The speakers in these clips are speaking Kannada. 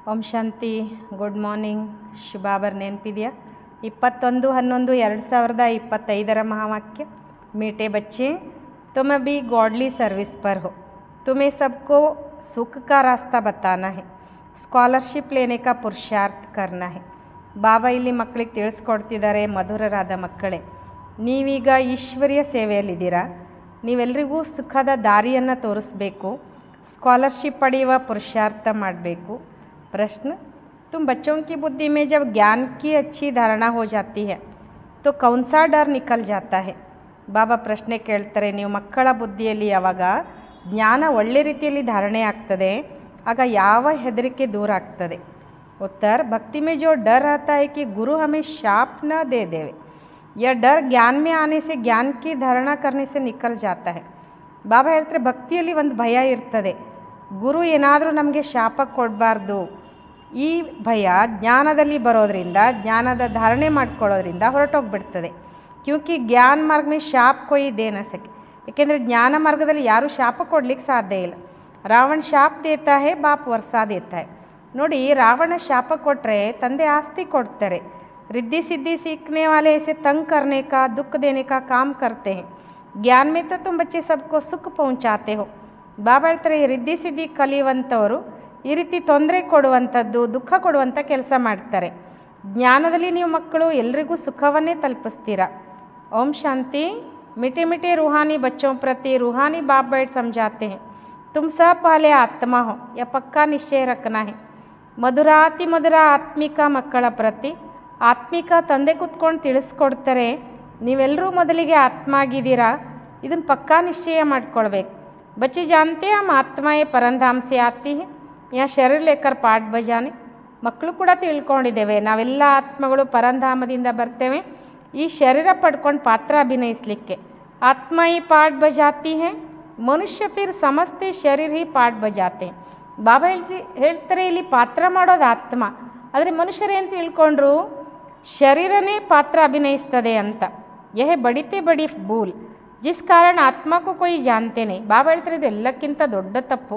ಓಂ ಶಾಂತಿ. Good morning. ಶುಭಾಬರ್ ನೆನಪಿದೆಯಾ? 21/11/2025 महावाक्य। मीठे बच्चे, तुम अभी गॉडली सर्विस पर हो। तुम्हें सबको सुख का रास्ता बताना है, ಸ್ಕಾಲರ್ಶಿಪ್ लेने का पुरुषार्थ करना है। ಬಾಬಾ ಇಲ್ಲಿ ಮಕ್ಕಳಿಗೆ ತಿಳಿಸ್ಕೊಡ್ತಿದ್ದಾರೆ, ಮಧುರರಾದ ಮಕ್ಕಳೇ, ನೀವೀಗ ಈಶ್ವರ್ಯ ಸೇವೆಯಲ್ಲಿದ್ದೀರಾ. ನೀವೆಲ್ಲರಿಗೂ ಸುಖದ ದಾರಿಯನ್ನು ತೋರಿಸ್ಬೇಕು, ಸ್ಕಾಲರ್ಶಿಪ್ ಪಡೆಯುವ ಪುರುಷಾರ್ಥ ಮಾಡಬೇಕು। प्रश्न, तुम बच्चों की बुद्धि में जब ज्ञान की अच्छी धारणा हो जाती है तो कौन सा डर निकल जाता है? ಬಾಬಾ ಪ್ರಶ್ನೆ ಕೇಳ್ತಾರೆ, ನೀವು ಮಕ್ಕಳ ಬುದ್ಧಿಯಲ್ಲಿ ಯಾವಾಗ ಜ್ಞಾನ ಒಳ್ಳೆ ರೀತಿಯಲ್ಲಿ ಧಾರಣೆ ಆಗ್ತದೆ ಆಗ ಯಾವ ಹೆದರಿಕೆ दूर ಆಗ್ತದೆ? उत्तर, भक्ति में जो डर रहता है कि गुरु हमें शाप न दे देवे, यह डर ज्ञान में आने से ज्ञान की धारणा करने से निकल जाता है। ಬಾಬಾ ಹೇಳ್ತಾರೆ, ಭಕ್ತಿಯಲ್ಲಿ ಒಂದು ಭಯ ಇರ್ತದೆ, ಗುರು ಏನಾದರೂ ನಮಗೆ ಶಾಪ ಕೊಡಬಾರ್ದು, ಈ ಭಯ ಜ್ಞಾನದಲ್ಲಿ ಬರೋದರಿಂದ, ಜ್ಞಾನದ ಧಾರಣೆ ಮಾಡ್ಕೊಳ್ಳೋದ್ರಿಂದ ಹೊರಟೋಗ್ಬಿಡ್ತದೆ। ಕ್ಯೂಂಕಿ ಜ್ಞಾನ ಮಾರ್ಗ ಮೇ ಶಾಪ್ ಕೊಯ್ ದೇ ನ ಸಕೆ, ಏಕೆಂದರೆ ಜ್ಞಾನ ಮಾರ್ಗದಲ್ಲಿ ಯಾರೂ ಶಾಪ ಕೊಡ್ಲಿಕ್ಕೆ ಸಾಧ್ಯ ಇಲ್ಲ। ರಾವಣ ಶಾಪ್ ದೇತಾ ಹೇ, ಬಾಪ್ ವರ್ಷಾ ದೇತಾ ಹೇ। ನೋಡಿ, ರಾವಣ ಶಾಪ ಕೊಟ್ಟರೆ ತಂದೆ ಆಸ್ತಿ ಕೊಡ್ತಾರೆ। रिद्धि सिद्धि सीखने वाले ऐसे तंग करने का, दुख देने का काम करते हैं। ज्ञान में तो तुम बच्चे सबको सुख पहुंचाते हो। ಬಾಬಾ ಹೇಳ್ತಾರೆ, ರಿದ್ಧಿ ಸಿದ್ಧಿ ಕಲಿಯುವಂಥವರು ಈ ರೀತಿ ತೊಂದರೆ ಕೊಡುವಂಥದ್ದು, ದುಃಖ ಕೊಡುವಂಥ ಕೆಲಸ ಮಾಡ್ತಾರೆ। ಜ್ಞಾನದಲ್ಲಿ ನೀವು ಮಕ್ಕಳು ಎಲ್ರಿಗೂ ಸುಖವನ್ನೇ ತಲುಪಿಸ್ತೀರಾ। ಓಂ ಶಾಂತಿ। मीठे मीठे रूहानी बच्चों प्रति रूहानी बाप बैठ समझाते हैं, तुम सब पहले आत्मा हो, यह पक्का निश्चय रखना है। ಮಧುರಾತಿ ಮಧುರ ಆತ್ಮಿಕ ಮಕ್ಕಳ ಪ್ರತಿ ಆತ್ಮಿಕ ತಂದೆ ಕೂತ್ಕೊಂಡು ತಿಳಿಸ್ಕೊಡ್ತಾರೆ, ನೀವೆಲ್ಲರೂ ಮೊದಲಿಗೆ ಆತ್ಮ ಆಗಿದ್ದೀರಾ, ಇದನ್ನು ಪಕ್ಕಾ ನಿಶ್ಚಯ ಮಾಡ್ಕೊಳ್ಬೇಕು। बच्चे जानते हैं हम आत्माएं परमधाम से आती हैं, यहाँ शरीर लेकर पाठ बजाने। ಮಕ್ಕಳು ಕೂಡ ತಿಳ್ಕೊಂಡಿದ್ದೇವೆ, ನಾವೆಲ್ಲ ಆತ್ಮಗಳು ಪರಂಧಾಮದಿಂದ ಬರ್ತೇವೆ ಈ ಶರೀರ ಪಡ್ಕೊಂಡು ಪಾತ್ರ ಅಭಿನಯಿಸಲಿಕ್ಕೆ। ಆತ್ಮ ही पाठ बजाती है, ಮನುಷ್ಯ फिर समझते शरीर ही पाठ बजाते हैं। ಬಾಬಾ ಹೇಳ್ತಾರೆ, ಇಲ್ಲಿ ಪಾತ್ರ ಮಾಡೋದು ಆತ್ಮ, ಆದರೆ ಮನುಷ್ಯರೇನು ತಿಳ್ಕೊಂಡ್ರು ಶರೀರನೇ ಪಾತ್ರ ಅಭಿನಯಿಸ್ತದೆ ಅಂತ। ಯಹ ಬಡಿತೆ ಬಡಿ ಭೂಲ್, जिस कारण आत्मा को कोई जानते नहीं। ಬಾಬಾ ಹೇಳ್ತಾರೆ, ಇದು ಎಲ್ಲಕ್ಕಿಂತ ದೊಡ್ಡ ತಪ್ಪು।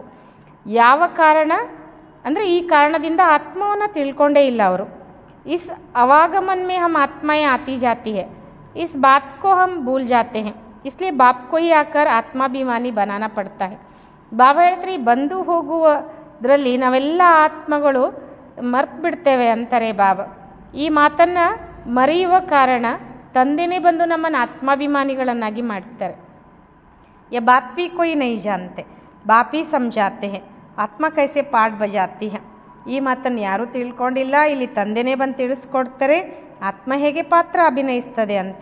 ಯಾವ ಕಾರಣ ಅಂದರೆ ಈ ಕಾರಣದಿಂದ ಆತ್ಮವನ್ನು ತಿಳ್ಕೊಂಡೇ ಇಲ್ಲ ಅವರು। इस आवागमन में हम आत्माएं आती जाती है, इस बात को हम भूल जाते हैं, इसलिए बाप को ही आकर आत्माभिमानी बनाना पड़ता है। ಬಾಬಾ ಹೇಳ್ತಾರೆ, ಈ ಬಂದು ಹೋಗುವುದರಲ್ಲಿ ನಾವೆಲ್ಲ ಆತ್ಮಗಳು ಮರ್ತು ಬಿಡ್ತೇವೆ ಅಂತಾರೆ ಬಾಬಾ। ಈ ಮಾತನ್ನು ಮರೆಯುವ ಕಾರಣ ತಂದೆನೇ ಬಂದು ನಮ್ಮನ್ನು ಆತ್ಮಾಭಿಮಾನಿಗಳನ್ನಾಗಿ ಮಾಡ್ತಾರೆ। यह बात भी कोई नहीं जानते, बाप ही समझाते हैं, ಆತ್ಮ ಕೈಸೆ ಪಾಠ ಬಜಾತಿ है। ಈ ಮಾತನ್ನು ಯಾರೂ ತಿಳ್ಕೊಂಡಿಲ್ಲ, ಇಲ್ಲಿ ತಂದೆನೇ ಬಂದು ತಿಳಿಸ್ಕೊಡ್ತಾರೆ ಆತ್ಮ ಹೇಗೆ ಪಾತ್ರ ಅಭಿನಯಿಸ್ತದೆ ಅಂತ।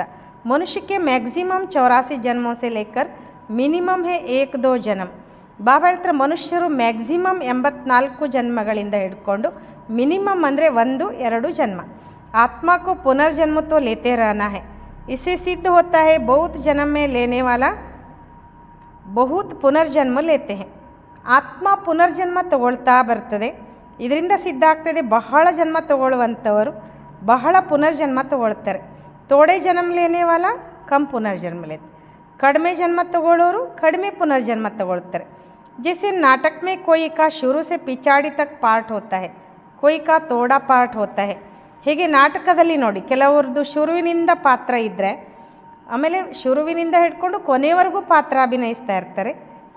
ಮನುಷ್ಯಕ್ಕೆ ಮ್ಯಾಕ್ಸಿಮಮ್ 84 ಜನ್ಮೋं से लेकर ಮಿನಿಮಮ್ है 1-2 ಜನ್ಮ। ಬಾಬಾ ಹೇಳ್ತಾರೆ, ಮನುಷ್ಯರು ಮ್ಯಾಕ್ಸಿಮಮ್ 84 ಜನ್ಮಗಳಿಂದ ಹಿಡ್ಕೊಂಡು ಮಿನಿಮಮ್ ಅಂದರೆ 1-2 ಜನ್ಮ। आत्मा को पुनर्जन्म तो लेते रहना है, इससे सिद्ध होता है बहुत जन्म में लेने वाला बहुत पुनर्जन्म लेते हैं। ಆತ್ಮ ಪುನರ್ಜನ್ಮ ತಗೊಳ್ತಾ ಬರ್ತದೆ, ಇದರಿಂದ ಸಿದ್ಧ ಆಗ್ತದೆ ಬಹಳ ಜನ್ಮ ತಗೊಳ್ಳುವಂಥವರು ಬಹಳ ಪುನರ್ಜನ್ಮ ತಗೊಳ್ತಾರೆ। ತೋಡೆ ಜನ್ಮ ಲೇನೆ ವಾಲ ಕಮ್ ಪುನರ್ಜನ್ಮ ಲೇತೆ, ಕಡಿಮೆ ಜನ್ಮ ತಗೊಳ್ಳೋರು ಕಡಿಮೆ ಪುನರ್ಜನ್ಮ ತಗೊಳ್ತಾರೆ। जैसे नाटक में कोई का शुरू से पिछाड़ी तक पार्ट होता है, कोई का तोड़ा पार्ट होता है। ಹೀಗೆ ನಾಟಕದಲ್ಲಿ ನೋಡಿ, ಕೆಲವ್ರದ್ದು ಶುರುವಿನಿಂದ ಪಾತ್ರ ಇದ್ದರೆ ಆಮೇಲೆ ಶುರುವಿನಿಂದ ಹಿಡ್ಕೊಂಡು ಕೊನೆಯವರೆಗೂ ಪಾತ್ರ ಅಭಿನಯಿಸ್ತಾ ಇರ್ತಾರೆ।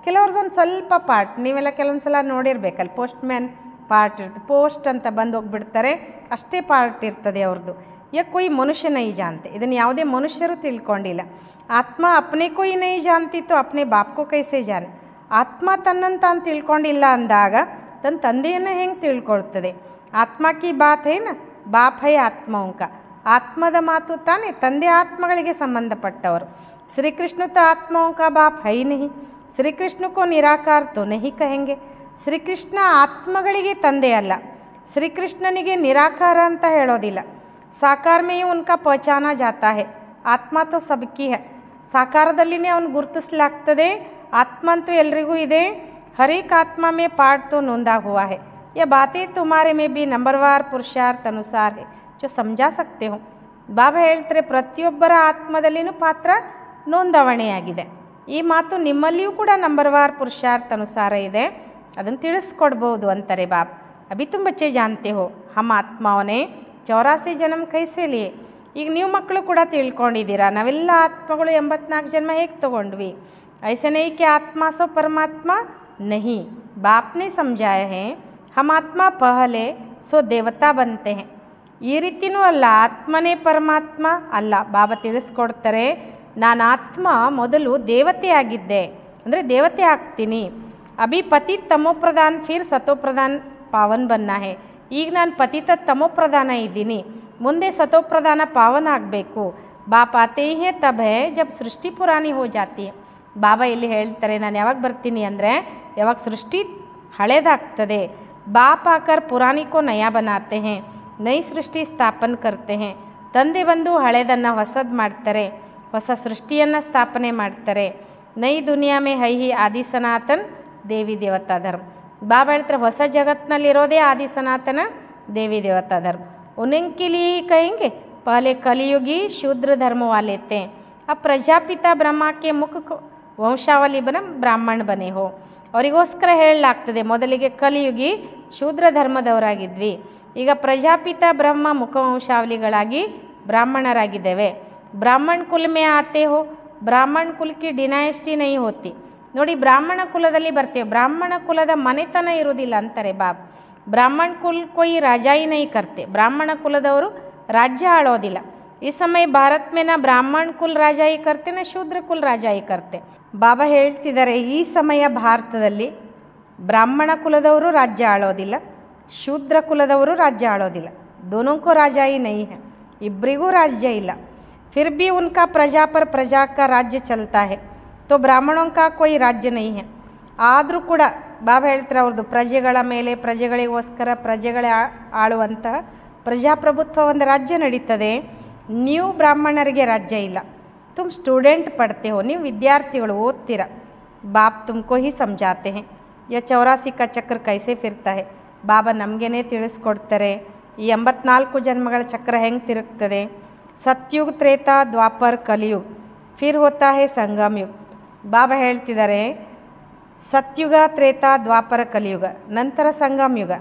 ಕೆಲವ್ರದ್ದೊಂದು ಸ್ವಲ್ಪ ಪಾರ್ಟ್, ನೀವೆಲ್ಲ ಕೆಲವೊಂದು ಸಲ ನೋಡಿರ್ಬೇಕಲ್ಲಿ, ಪೋಸ್ಟ್ ಮ್ಯಾನ್ ಪಾರ್ಟ್ ಇರ್ತದೆ, ಪೋಸ್ಟ್ ಅಂತ ಬಂದು ಹೋಗ್ಬಿಡ್ತಾರೆ, ಅಷ್ಟೇ ಪಾರ್ಟ್ ಇರ್ತದೆ ಅವ್ರದ್ದು। ಯಾಕೆ ಕೊಯ್ ಮನುಷ್ಯ ನೈ ಜಾನ್ತೆ, ಇದನ್ನು ಯಾವುದೇ ಮನುಷ್ಯರು ತಿಳ್ಕೊಂಡಿಲ್ಲ। ಆತ್ಮ ಅಪ್ನೆ ಕೊಯ್ ನೈ ಜಾನ್ತಿ ತೋ ಅಪ್ನೆ ಬಾಪ್ಕೋ ಕೈಸೆ ಜಾನೆ, ಆತ್ಮ ತನ್ನನ್ನು ತಾನು ತಿಳ್ಕೊಂಡಿಲ್ಲ ಅಂದಾಗ ತನ್ನ ತಂದೆಯನ್ನು ಹೆಂಗೆ ತಿಳ್ಕೊಳ್ತದೆ? ಆತ್ಮ ಕಿ ಬಾತ್ ಹೇನ ಬಾಪ್ ಹೈ ಆತ್ಮವಂಕ, ಆತ್ಮದ ಮಾತು ತಾನೇ, ತಂದೆ ಆತ್ಮಗಳಿಗೆ ಸಂಬಂಧಪಟ್ಟವರು। ಶ್ರೀಕೃಷ್ಣ ತೋ ಆತ್ಮವಂಕ ಬಾಪ್ ಹೈ ನಹಿ, ಶ್ರೀಕೃಷ್ಣ ಕೋ ನಿರಾಕಾರ ತೋ ನಹಿ ಕಹೆಂಗೆ। ಶ್ರೀಕೃಷ್ಣ ಆತ್ಮಗಳಿಗೆ ತಂದೆ ಅಲ್ಲ, ಶ್ರೀಕೃಷ್ಣನಿಗೆ ನಿರಾಕಾರ ಅಂತ ಹೇಳೋದಿಲ್ಲ। ಸಾಕಾರ ಮೇ ಉನ್ಕಾ ಪಹಚಾನಾ ಜಾತಾ ಹೈ, ಆತ್ಮ ತೋ ಸಬ್ಕಿ ಹೈ, ಸಾಕಾರದಲ್ಲಿನೇ ಅವನು ಗುರುತಿಸಲಾಗ್ತದೆ, ಆತ್ಮ ಅಂತೂ ಎಲ್ರಿಗೂ ಇದೆ। ಹರೇಕ್ ಆತ್ಮ ಮೇ ಪಾಠ ತೋ ನೋಂದಾ ಹುವಾ ಹೈ, यह बातें तुम्हारे में भी नंबरवार पुरुषार्थ अनुसार है जो समझा सकते हो। ಬಾಬಾ ಹೇಳ್ತಾರೆ, ಪ್ರತಿಯೊಬ್ಬರ ಆತ್ಮದಲ್ಲಿನೂ ಪಾತ್ರ ನೋಂದಾವಣೆಯಾಗಿದೆ, ಈ ಮಾತು ನಿಮ್ಮಲ್ಲಿಯೂ ಕೂಡ ನಂಬರ್ವಾರ್ ಪುರುಷಾರ್ಥ ಅನುಸಾರ ಇದೆ, ಅದನ್ನು ತಿಳಿಸ್ಕೊಡ್ಬೋದು ಅಂತಾರೆ ಬಾಬಾ। अभी तुम बच्चे जानते हो हम आत्माओं ने 84 जन्म कैसे लिए. ಈಗ ನೀವು ಮಕ್ಕಳು ಕೂಡ ತಿಳ್ಕೊಂಡಿದ್ದೀರಾ ನಾವೆಲ್ಲ ಆತ್ಮಗಳು 84 ಜನ್ಮ ಹೇಗೆ ತಗೊಂಡ್ವಿ. ऐसे नहीं कि आत्मा सो परमात्मा नहीं. बाप ने समझाया है हम आत्मा पहले सो देवता बनते हैं. ಈ ರೀತಿಯೂ ಅಲ್ಲ ಆತ್ಮನೇ ಪರಮಾತ್ಮ ಅಲ್ಲ. ಬಾಬಾ ತಿಳಿಸ್ಕೊಡ್ತಾರೆ ನಾನು ಆತ್ಮ ಮೊದಲು ದೇವತೆಯಾಗಿದ್ದೆ ಅಂದರೆ ದೇವತೆ ಆಗ್ತೀನಿ. ಅಭಿ ಪತಿತ ತಮೋಪ್ರಧಾನ್ ಫಿರ್ ಸತೋಪ್ರಧಾನ್ ಪಾವನ್ ಬನ್ನ ಹೇ. ಈಗ ನಾನು ಪತಿತ ತಮೋಪ್ರಧಾನ ಇದ್ದೀನಿ, ಮುಂದೆ ಸತೋಪ್ರಧಾನ ಪಾವನ ಆಗಬೇಕು. ಬಾಪ್ ಆತೆ ಹೇ ತಬ್ ಹೇ ಜಬ್ ಸೃಷ್ಟಿ ಪುರಾಣಿ ಹೋ ಜಾತಿ. ಬಾಬಾ ಇಲ್ಲಿ ಹೇಳ್ತಾರೆ ನಾನು ಯಾವಾಗ ಬರ್ತೀನಿ ಅಂದರೆ ಯಾವಾಗ ಸೃಷ್ಟಿ ಹಳೇದಾಗ್ತದೆ. ಬಾಪ್ ಆಕರ್ ಪುರಾಣಿ ಕೋ ನಯಾ ಬನಾತೆ ಹೇ, ನೈ ಸೃಷ್ಟಿ ಸ್ಥಾಪನೆ ಕರ್ತೆ ಹೇ. ತಂದೆ ಬಂದು ಹಳೇದನ್ನು ಹೊಸದು ಮಾಡ್ತಾರೆ, ಹೊಸ ಸೃಷ್ಟಿಯನ್ನು ಸ್ಥಾಪನೆ ಮಾಡ್ತಾರೆ. ನೈ ದುನಿಯಾ ಮೇ ಹೈ ಹಿ ಆದಿ ಸನಾತನ್ ದೇವಿ ದೇವತಾ ಧರ್ಮ. ಬಾಬಾ ಹೇಳ್ತಾರೆ ಹೊಸ ಜಗತ್ತಿನಲ್ಲಿರೋದೇ ಆದಿ ಸನಾತನ ದೇವಿ ದೇವತಾ ಧರ್ಮ. उनके लिए ही कहेंगे पहले कलियुगी शूद्र धर्म वाले थे, अब प्रजापिता ब्रह्मा के मुख ವಂಶಾವಳಿ ಬ್ರಾಹ್ಮಣ ಬನೆ ಹೋ. ಅವರಿಗೋಸ್ಕರ ಹೇಳಲಾಗ್ತದೆ ಮೊದಲಿಗೆ ಕಲಿಯುಗಿ ಶೂದ್ರ ಧರ್ಮದವರಾಗಿದ್ವಿ, ಈಗ ಪ್ರಜಾಪಿತ ಬ್ರಹ್ಮ ಮುಖವಂಶಾವಳಿಗಳಾಗಿ ಬ್ರಾಹ್ಮಣರಾಗಿದ್ದೇವೆ. ಬ್ರಾಹ್ಮಣ ಕುಲ ಮೇ ಆತೆ ಹೋ, ಬ್ರಾಹ್ಮಣ ಕುಲಕ್ಕೆ ಡಿನೈಸ್ಟಿ ನೈ ಹೋತಿ. ನೋಡಿ ಬ್ರಾಹ್ಮಣ ಕುಲದಲ್ಲಿ ಬರ್ತೇವೆ, ಬ್ರಾಹ್ಮಣ ಕುಲದ ಮನೆತನ ಇರುವುದಿಲ್ಲ ಅಂತಾರೆ ಬಾಬ್. ಬ್ರಾಹ್ಮಣ ಕುಲ್ ಕೊಯ್ ರಾಜಾಯಿ ನೈ ಕರ್ತೆ, ಬ್ರಾಹ್ಮಣ ಕುಲದವರು ರಾಜ್ಯ ಆಳೋದಿಲ್ಲ. ಈ ಸಮಯ ಭಾರತ್ ಮೇನ ಬ್ರಾಹ್ಮಣ ಕುಲ್ ರಾಜಾಯಿ ಕರ್ತೆ ನ ಶೂದ್ರ ಕುಲ್ ರಾಜಾಯಿ ಕರ್ತೆ. ಬಾಬಾ ಹೇಳ್ತಿದ್ದಾರೆ ಈ ಸಮಯ ಭಾರತದಲ್ಲಿ ಬ್ರಾಹ್ಮಣ ಕುಲದವರು ರಾಜ್ಯ ಆಳೋದಿಲ್ಲ, ಶೂದ್ರ ಕುಲದವರು ರಾಜ್ಯ ಆಳೋದಿಲ್ಲ. ದೋನೋಂಕೋ ರಾಜಾಯಿ ನೈ ಹೈ, ಇಬ್ಬರಿಗೂ ರಾಜ್ಯ ಇಲ್ಲ. ಫಿರ್ ಭಿ ಉನ್ಕಾ ಪ್ರಜಾ ಪರ್ ಪ್ರಜಾ ಕಾ ರಾಜ್ಯ ಚಲ್ತಾ ಹೈ, ತೋ ಬ್ರಾಹ್ಮಣೋಂ ಕಾ ಕೊಯ್ ರಾಜ್ಯ ನೈ ಹೈ. ಆದರೂ ಕೂಡ ಬಾಬಾ ಹೇಳ್ತಾರೆ ಅವ್ರದ್ದು ಪ್ರಜೆಗಳ ಮೇಲೆ ಪ್ರಜೆಗಳಿಗೋಸ್ಕರ ಪ್ರಜೆಗಳೇ ಆಳುವಂತಹ ಪ್ರಜಾಪ್ರಭುತ್ವ ಒಂದು ರಾಜ್ಯ ನಡೀತದೆ. ನೀವು ಬ್ರಾಹ್ಮಣರಿಗೆ ರಾಜ್ಯ ಇಲ್ಲ. ತುಮ್ ಸ್ಟೂಡೆಂಟ್ ಪಡ್ತೆ ಹೋ, ನೀವು ವಿದ್ಯಾರ್ಥಿಗಳು ಓದ್ತೀರ. ಬಾಪ್ ತುಮಕೋ ಹಿ ಸಮಜಾತೆ ಹೇ ಯ 84 ಕಾ ಚಕ್ರ ಕೈಸೆ ಫಿರ್ತಾ ಹೇ. ಬಾಬಾ ನಮಗೇನೆ ತಿಳಿಸ್ಕೊಡ್ತಾರೆ ಈ 84 ಜನ್ಮಗಳ ಚಕ್ರ ಹೆಂಗೆ ತಿರುಗ್ತದೆ. ಸತ್ಯುಗ್ ತ್ರೇತಾ ದ್ವಾಪರ್ ಕಲಿಯುಗ್ ಫಿರ್ ಹೋತಾ ಹೇ ಸಂಗಮ್ ಯುಗ್. ಬಾಬಾ ಹೇಳ್ತಿದ್ದಾರೆ सत्युग त्रेता द्वापर कलयुग नंतर संगम युग.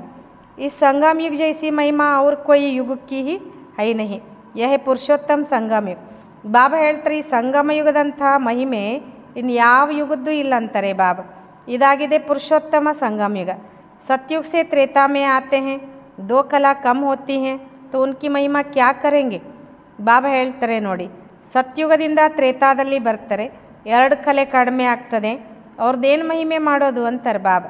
इस संगम युग जैसी महिमा और कोई युग की ही है नहीं, यह पुरुषोत्तम संगम युग. ಬಾಬಾ ಹೇಳ್ತಾರೆ ಈ ಸಂಗಮ ಯುಗದಂಥ ಮಹಿಮೆ ಇನ್ಯಾವ ಯುಗದ್ದು ಇಲ್ಲ ಅಂತಾರೆ ಬಾಬಾ. ಇದಾಗಿದೆ ಪುರುಷೋತ್ತಮ ಸಂಗಮ युग. सत्युग से त्रेता में आते हैं, 2 कला कम होती हैं तो उनकी महिमा क्या करेंगे. ಬಾಬಾ ಹೇಳ್ತಾರೆ ನೋಡಿ ಸತ್ಯುಗದಿಂದ ತ್ರೇತಾದಲ್ಲಿ ಬರ್ತಾರೆ, 2 ಕಲೆ ಕಡಿಮೆ ಆಗ್ತದೆ, ಅವ್ರದ್ದೇನು ಮಹಿಮೆ ಮಾಡೋದು ಅಂತಾರೆ ಬಾಬಾ.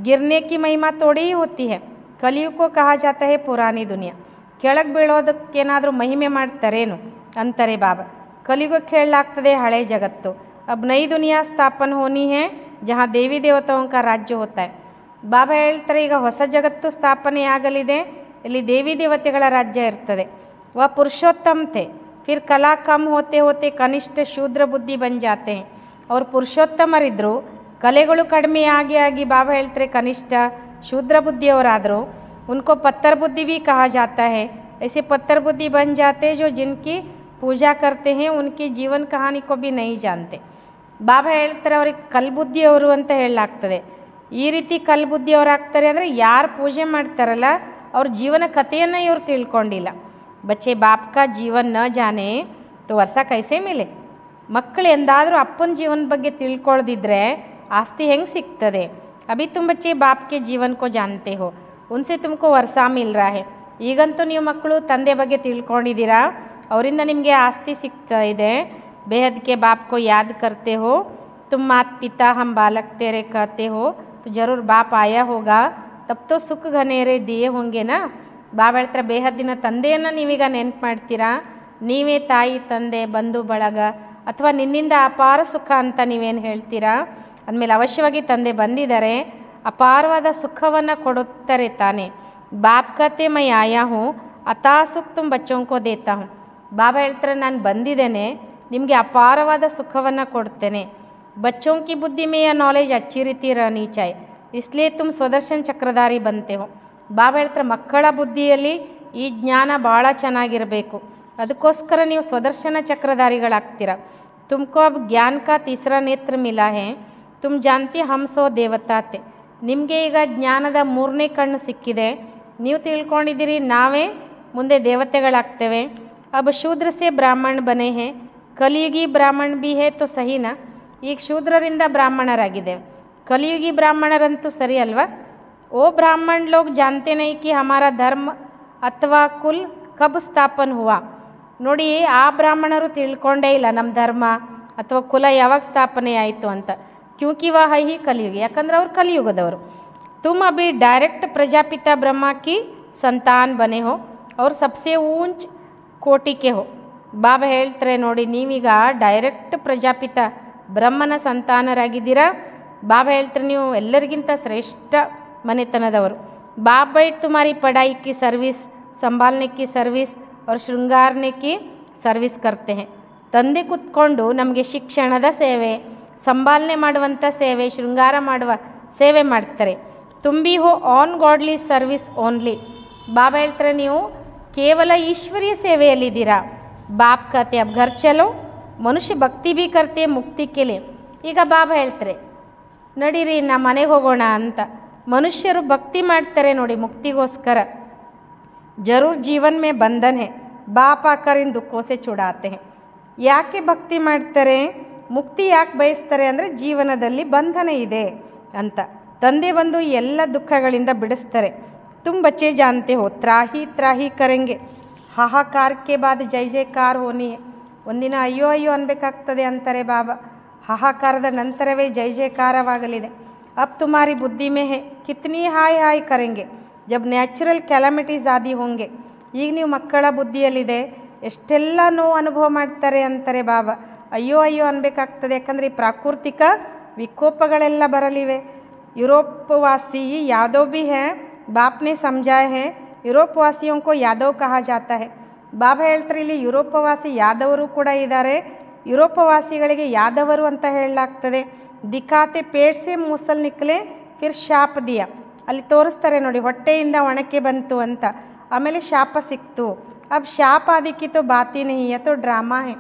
ಗಿರ್ನೆ ಕಿ ಮಹಿಮಾ ತೋಡಿ ಹೋತಿ ಹೇ, ಕಲಿಯುಗೋ ಕಹಾ ಜಾತ ಹೇ ಪುರಾನಿ ದುನಿಯಾ. ಕೆಳಗೆ ಬೀಳೋದಕ್ಕೇನಾದರೂ ಮಹಿಮೆ ಮಾಡ್ತಾರೇನು ಅಂತಾರೆ ಬಾಬಾ. ಕಲಿಯುಗಕ್ಕೆ ಹೇಳಲಾಗ್ತದೆ ಹಳೆ ಜಗತ್ತು. ಅಬ್ ನೈ ದುನಿಯಾ ಸ್ಥಾಪನೆ ಹೋನಿ ಹೇ ಜಹಾ ದೇವಿ ದೇವತಾओं का ರಾಜ್ಯ ಹೋತಾ ಹೈ. ಬಾಬಾ ಹೇಳ್ತಾರೆ ಈಗ ಹೊಸ ಜಗತ್ತು ಸ್ಥಾಪನೆ ಆಗಲಿದೆ, ಇಲ್ಲಿ ದೇವಿ ದೇವತೆಗಳ ರಾಜ್ಯ ಇರ್ತದೆ. ವ ಪುರುಷೋತ್ತಮ ಥೆ, ಫಿರ್ ಕಲಾ ಕಮ್ ಹೋತೆ ಹೋತೆ ಕನಿಷ್ಠ ಶೂದ್ರ ಬುದ್ಧಿ ಬನ್ ಜಾತೆ ಹೈ. ಅವ್ರು ಪುರುಷೋತ್ತಮರಿದ್ದರು, ಕಲೆಗಳು ಕಡಿಮೆ ಆಗಿ ಬಾಬಾ ಹೇಳ್ತಾರೆ ಕನಿಷ್ಠ ಶೂದ್ರ ಬುದ್ಧಿಯವರಾದರು. ಉನ್ಕೋ ಪತ್ತರ ಬುದ್ಧಿ भी कहा जाता है. ऐसे पत्थर बुद्धि बन जाते जो जिनकी पूजा करते हैं उनकी जीवन कहानी को भी नहीं जानते. ಬಾಬಾ ಹೇಳ್ತಾರೆ ಅವ್ರಿಗೆ ಕಲ್ಬುದ್ಧಿಯವರು ಅಂತ ಹೇಳಲಾಗ್ತದೆ. ಈ ರೀತಿ ಕಲ್ಬುದ್ಧಿಯವರಾಗ್ತಾರೆ ಅಂದರೆ ಯಾರು ಪೂಜೆ ಮಾಡ್ತಾರಲ್ಲ ಅವ್ರ ಜೀವನ ಕಥೆಯನ್ನು ಇವ್ರು ತಿಳ್ಕೊಂಡಿಲ್ಲ. ಬಚ್ಚೆ ಬಾಪ್ ಕಾ ಜೀವನ್ ನ ಜಾನೆ ತೋ ವರ್ಷ ಕೈಸೆ ಮೇಲೆ. ಮಕ್ಕಳು ಎಂದಾದರೂ ಅಪ್ಪನ ಜೀವನ ಬಗ್ಗೆ ತಿಳ್ಕೊಳ್ದಿದ್ರೆ ಆಸ್ತಿ ಹೆಂಗೆ ಸಿಗ್ತದೆ. ಅಭಿ ತುಮ್ ಬಚ್ಚೆ ಬಾಪ್ ಕೆ ಜೀವನ್ ಕೋ ಜಾನ್ತೆ ಹೋ, ಉನ್ಸೆ ತುಮಕೋ ವರ್ಷ ಮಿಲ್ ರಾ ಹೇ. ಈಗಂತೂ ನೀವು ಮಕ್ಕಳು ತಂದೆ ಬಗ್ಗೆ ತಿಳ್ಕೊಂಡಿದ್ದೀರಾ, ಅವರಿಂದ ನಿಮಗೆ ಆಸ್ತಿ ಸಿಗ್ತಾ ಇದೆ. बेहद के बाप को याद करते हो, तुम माता पिता हम बालक तेरे कहते हो तो ज़रूर बाप आया होगा, तब तो सुख घनेरे दिए होंगे ना. ಬಾಬಾ ಹೇಳ್ತಾರೆ ಬೇಹದ್ದಿನ ತಂದೆಯನ್ನು ನೀವೀಗ ನೆನ್ಪು ಮಾಡ್ತೀರಾ. ನೀವೇ ತಾಯಿ ತಂದೆ ಬಂಧು ಬಳಗ ಅಥವಾ ನಿನ್ನಿಂದ ಅಪಾರ ಸುಖ ಅಂತ ನೀವೇನು ಹೇಳ್ತೀರಾ. ಅಂದಮೇಲೆ ಅವಶ್ಯವಾಗಿ ತಂದೆ ಬಂದಿದ್ದಾರೆ, ಅಪಾರವಾದ ಸುಖವನ್ನು ಕೊಡುತ್ತಾರೆ ತಾನೆ. ಬಾಪ್ ಕತೆ ಮೈ ಆಯಾ ಹೂँ ಅತಾ ಸುಖ ತುಮ್ ಬಚ್ಚೋಂ ಕೋ ದೇತಾ ಹೂँ. ಬಾಬಾ ಹೇಳ್ತಾರೆ ನಾನು ಬಂದಿದ್ದೇನೆ, ನಿಮಗೆ ಅಪಾರವಾದ ಸುಖವನ್ನು ಕೊಡ್ತೇನೆ. ಬಚ್ಚೋಂ ಕಿ ಬುದ್ಧಿ ಮೇ ಯಾ ನಾಲೆಜ್ ಅಚ್ಚಿ ರೀತಿ रहनी चाहिए, इसलिए तुम ಸ್ವದರ್ಶನ ಚಕ್ರಧಾರಿ बनते हो. ಬಾಬಾ ಹೇಳ್ತಾರೆ ಮಕ್ಕಳ ಬುದ್ಧಿಯಲ್ಲಿ ಈ ಜ್ಞಾನ ಭಾಳ ಚೆನ್ನಾಗಿರಬೇಕು, ಅದಕ್ಕೋಸ್ಕರ ನೀವು ಸ್ವದರ್ಶನ ಚಕ್ರಧಾರಿಗಳಾಗ್ತೀರ. ತುಮಕೋ ಅಬ್ ಜ್ಞಾನ ಕಾ ತೀಸರಾ ನೇತ್ರ ಮಿಲಾ ಹೇ, ತುಮ್ ಜಾನ್ತಿ ಹಮ್ ಸೋ ದೇವತಾ ತೆ, ನಿಮಗೆ ಈಗ ಜ್ಞಾನದ ಮೂರನೇ ಕಣ್ಣು ಸಿಕ್ಕಿದೆ. ನೀವು ತಿಳ್ಕೊಂಡಿದ್ದೀರಿ ನಾವೇ ಮುಂದೆ ದೇವತೆಗಳಾಗ್ತೇವೆ. अब शूद्र से ब्राह्मण बने हैं, कलयुगी ब्राह्मण भी है तो सहीನಾ? ಈಗ ಶೂದ್ರರಿಂದ ಬ್ರಾಹ್ಮಣರಾಗಿದ್ದೇವೆ, कलयुगी ब्राह्मणರಂತೂ ಸರಿ ಅಲ್ವಾ? वो ब्राह्मण लोग जानते नहीं कि हमारा धर्म अथवा कुल कब स्थापन हुआ. ನೋಡಿ, ಆ ಬ್ರಾಹ್ಮಣರು ತಿಳ್ಕೊಂಡೇ ಇಲ್ಲ ನಮ್ಮ ಧರ್ಮ ಅಥವಾ ಕುಲ ಯಾವಾಗ ಸ್ಥಾಪನೆ ಆಯಿತು ಅಂತ. ಕ್ಯೂಂಕಿ ವಾ ಹೈ ಕಲಿಯುಗಿ, ಯಾಕಂದ್ರೆ ಅವ್ರು ಕಲಿಯುಗದವರು. तुम अभी डायरेक्ट प्रजापिता ब्रह्मा की संतान बने हो और सबसे ऊंच ಕೋಟಿ ಕೆ ಹೋ. ಬಾಬಾ ಹೇಳ್ತಾರೆ ನೋಡಿ, ನೀವೀಗ ಡೈರೆಕ್ಟ್ ಪ್ರಜಾಪಿತ ಬ್ರಹ್ಮನ ಸಂತಾನರಾಗಿದ್ದೀರಾ. ಬಾಬಾ ಹೇಳ್ತಾರೆ ನೀವು ಎಲ್ಲರಿಗಿಂತ ಶ್ರೇಷ್ಠ ಮನೆತನದವರು. बाप बैठ तुम्हारी पढ़ाई की सर्विस, संभालने की सर्विस और ಶೃಂಗಾರನೆ की ಸರ್ವಿಸ್ करते हैं. ತಂದೆ ಕೂತ್ಕೊಂಡು ನಮಗೆ ಶಿಕ್ಷಣದ ಸೇವೆ, ಸಂಭಾಲನೆ ಮಾಡುವಂಥ ಸೇವೆ, ಶೃಂಗಾರ ಮಾಡುವ ಸೇವೆ ಮಾಡ್ತಾರೆ. ತುಂಬಿ ಹೋ ಆನ್ ಗಾಡ್ಲಿ ಸರ್ವಿಸ್ ಓನ್ಲಿ. ಬಾಬಾ ಹೇಳ್ತಾರೆ ನೀವು ಕೇವಲ ಈಶ್ವರೀಯ ಸೇವೆಯಲ್ಲಿದ್ದೀರಾ. ಬಾಪ್ ಕತೆ ಅಬ್ ಘರ್ ಚಲೋ, ಮನುಷ್ಯ ಭಕ್ತಿ ಭೀ ಕರ್ತೆ ಮುಕ್ತಿ ಕೆಲೆ. ಈಗ ಬಾಬಾ ಹೇಳ್ತಾರೆ ನಡೀರಿ ನಾ ಮನೆಗೆ ಹೋಗೋಣ ಅಂತ. ಮನುಷ್ಯರು ಭಕ್ತಿ ಮಾಡ್ತಾರೆ ನೋಡಿ ಮುಕ್ತಿಗೋಸ್ಕರ. ಜರೂರ್ ಜೀವನ್ ಮೇ ಬಂಧನ್ ಹೇ, ಬಾಪ್ ಆಕರ್ ಇನ್ ದುಃಖೋ ಸೆ ಚುಡಾತೆ ಹೇ. ಯಾಕೆ ಭಕ್ತಿ ಮಾಡ್ತಾರೆ, ಮುಕ್ತಿ ಯಾಕೆ ಬಯಸ್ತಾರೆ ಅಂದರೆ ಜೀವನದಲ್ಲಿ ಬಂಧನ ಇದೆ ಅಂತ. ತಂದೆ ಬಂದು ಎಲ್ಲ ದುಃಖಗಳಿಂದ ಬಿಡಿಸ್ತಾರೆ. तुम बच्चे जानते हो त्राही त्राही करेंगे, ಹಾಹಾಕಾರ ಕೆ ಬಾದ್ ಜೈ ಜೈಕಾರ ಹೋನಿ. ಒಂದಿನ ಅಯ್ಯೋ ಅಯ್ಯೋ ಅನ್ಬೇಕಾಗ್ತದೆ ಅಂತಾರೆ ಬಾಬಾ. ಹಾಹಾಕಾರದ ನಂತರವೇ ಜೈ ಜೈಕಾರವಾಗಲಿದೆ. ಅಬ್ ತುಮಾರಿ ಬುದ್ಧಿ ಮೇ ಹೇ ಕಿತ್ನಿ ಹಾಯ್ ಹಾಯ್ ಕರೆಂಗೆ ಜಬ್ ನ್ಯಾಚುರಲ್ ಕ್ಯಾಲಮಿಟೀಸ್ ಆದಿ ಹೋಂಗೆ. ಈಗ ನೀವು ಮಕ್ಕಳ ಬುದ್ಧಿಯಲ್ಲಿದೆ, ಎಷ್ಟೆಲ್ಲ ನೋವು ಅನುಭವ ಮಾಡ್ತಾರೆ ಅಂತಾರೆ ಬಾಬಾ. ಅಯ್ಯೋ ಅಯ್ಯೋ ಅನ್ಬೇಕಾಗ್ತದೆ, ಯಾಕಂದರೆ ಈ ಪ್ರಾಕೃತಿಕ ವಿಕೋಪಗಳೆಲ್ಲ ಬರಲಿವೆ. यूरोप वासी यादव भी हैं, बाप ने समझाए हैं. यूरोप वासियों को यादव कहा जाता है. ಬಾಬಾ ಹೇಳ್ತಾರೆ ಇಲ್ಲಿ ಯುರೋಪ ವಾಸಿ ಯಾದವರು ಕೂಡ ಇದ್ದಾರೆ, ಯುರೋಪ ವಾಸಿಗಳಿಗೆ ಯಾದವರು ಅಂತ ಹೇಳಲಾಗ್ತದೆ. ದಿಖಾತೆ ಪೇಟ್ ಸೆ ಮೂಸಲ್ ನಿಕ್ಲೆ ಫಿರ್ ಶಾಪ ದಿಯಾ. ಅಲ್ಲಿ ತೋರಿಸ್ತಾರೆ ನೋಡಿ, ಹೊಟ್ಟೆಯಿಂದ ಒಣಕೆ ಬಂತು ಅಂತ, ಆಮೇಲೆ ಶಾಪ ಸಿಕ್ತು. ಅಬ್ ಶಾಪ ಆದಿಕ್ಕಿ ತೋ ಬಾತಿ ನಹಿ ಅಥವಾ ಡ್ರಾಮಾ ಹೇ.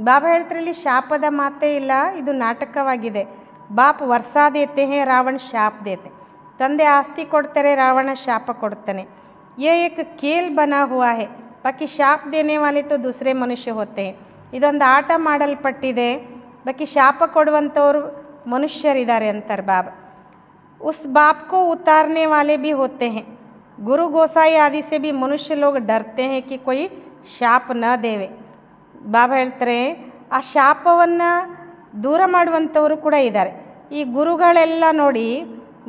ಬಾಬಾ ಹೇಳ್ತಾರೆ ಇಲ್ಲಿ ಶಾಪದ ಮಾತೇ ಇಲ್ಲ, ಇದು ನಾಟಕವಾಗಿದೆ. ಬಾಪ್ ವರ್ಷ ದೇತೆ ಹೇ, ರಾವಣ ಶಾಪ ದೇತೆ. ತಂದೆ ಆಸ್ತಿ ಕೊಡ್ತಾರೆ, ರಾವಣ ಶಾಪ ಕೊಡ್ತಾನೆ. ಯೇ ಏಕ್ ಖೇಲ್ ಬನಾ ಹುವಾ ಹೇ, ಬಾಕಿ ಶಾಪ ದೇನೆ ವಾಲೆ ತೋ ದೂಸರೆ ಮನುಷ್ಯ ಹೋತೆ. ಇದೊಂದು ಆಟ ಮಾಡಲ್ಪಟ್ಟಿದೆ, ಬಾಕಿ ಶಾಪ ಕೊಡುವಂಥವ್ರು ಮನುಷ್ಯರಿದ್ದಾರೆ ಅಂತಾರೆ ಬಾಬಾ. ಉಸ್ ಬಾಪ್ ಕೋ ಉತಾರನೆ ವಾಲೆ ಭಿ ಹೋತೆ ಹೇ. ಗುರು ಗೋಸಾಯಿ ಆದಿ ಸೆ ಭಿ ಮನುಷ್ಯ ಲೋಗ ಡರ್ತೆ ಹೇ ಕಿ ಕೊಯ್ ಶಾಪ ನ ದೇವೆ. ಬಾಬಾ ಹೇಳ್ತಾರೆ ಆ ಶಾಪವನ್ನು ದೂರ ಮಾಡುವಂಥವರು ಕೂಡ ಇದ್ದಾರೆ. ಈ ಗುರುಗಳೆಲ್ಲ ನೋಡಿ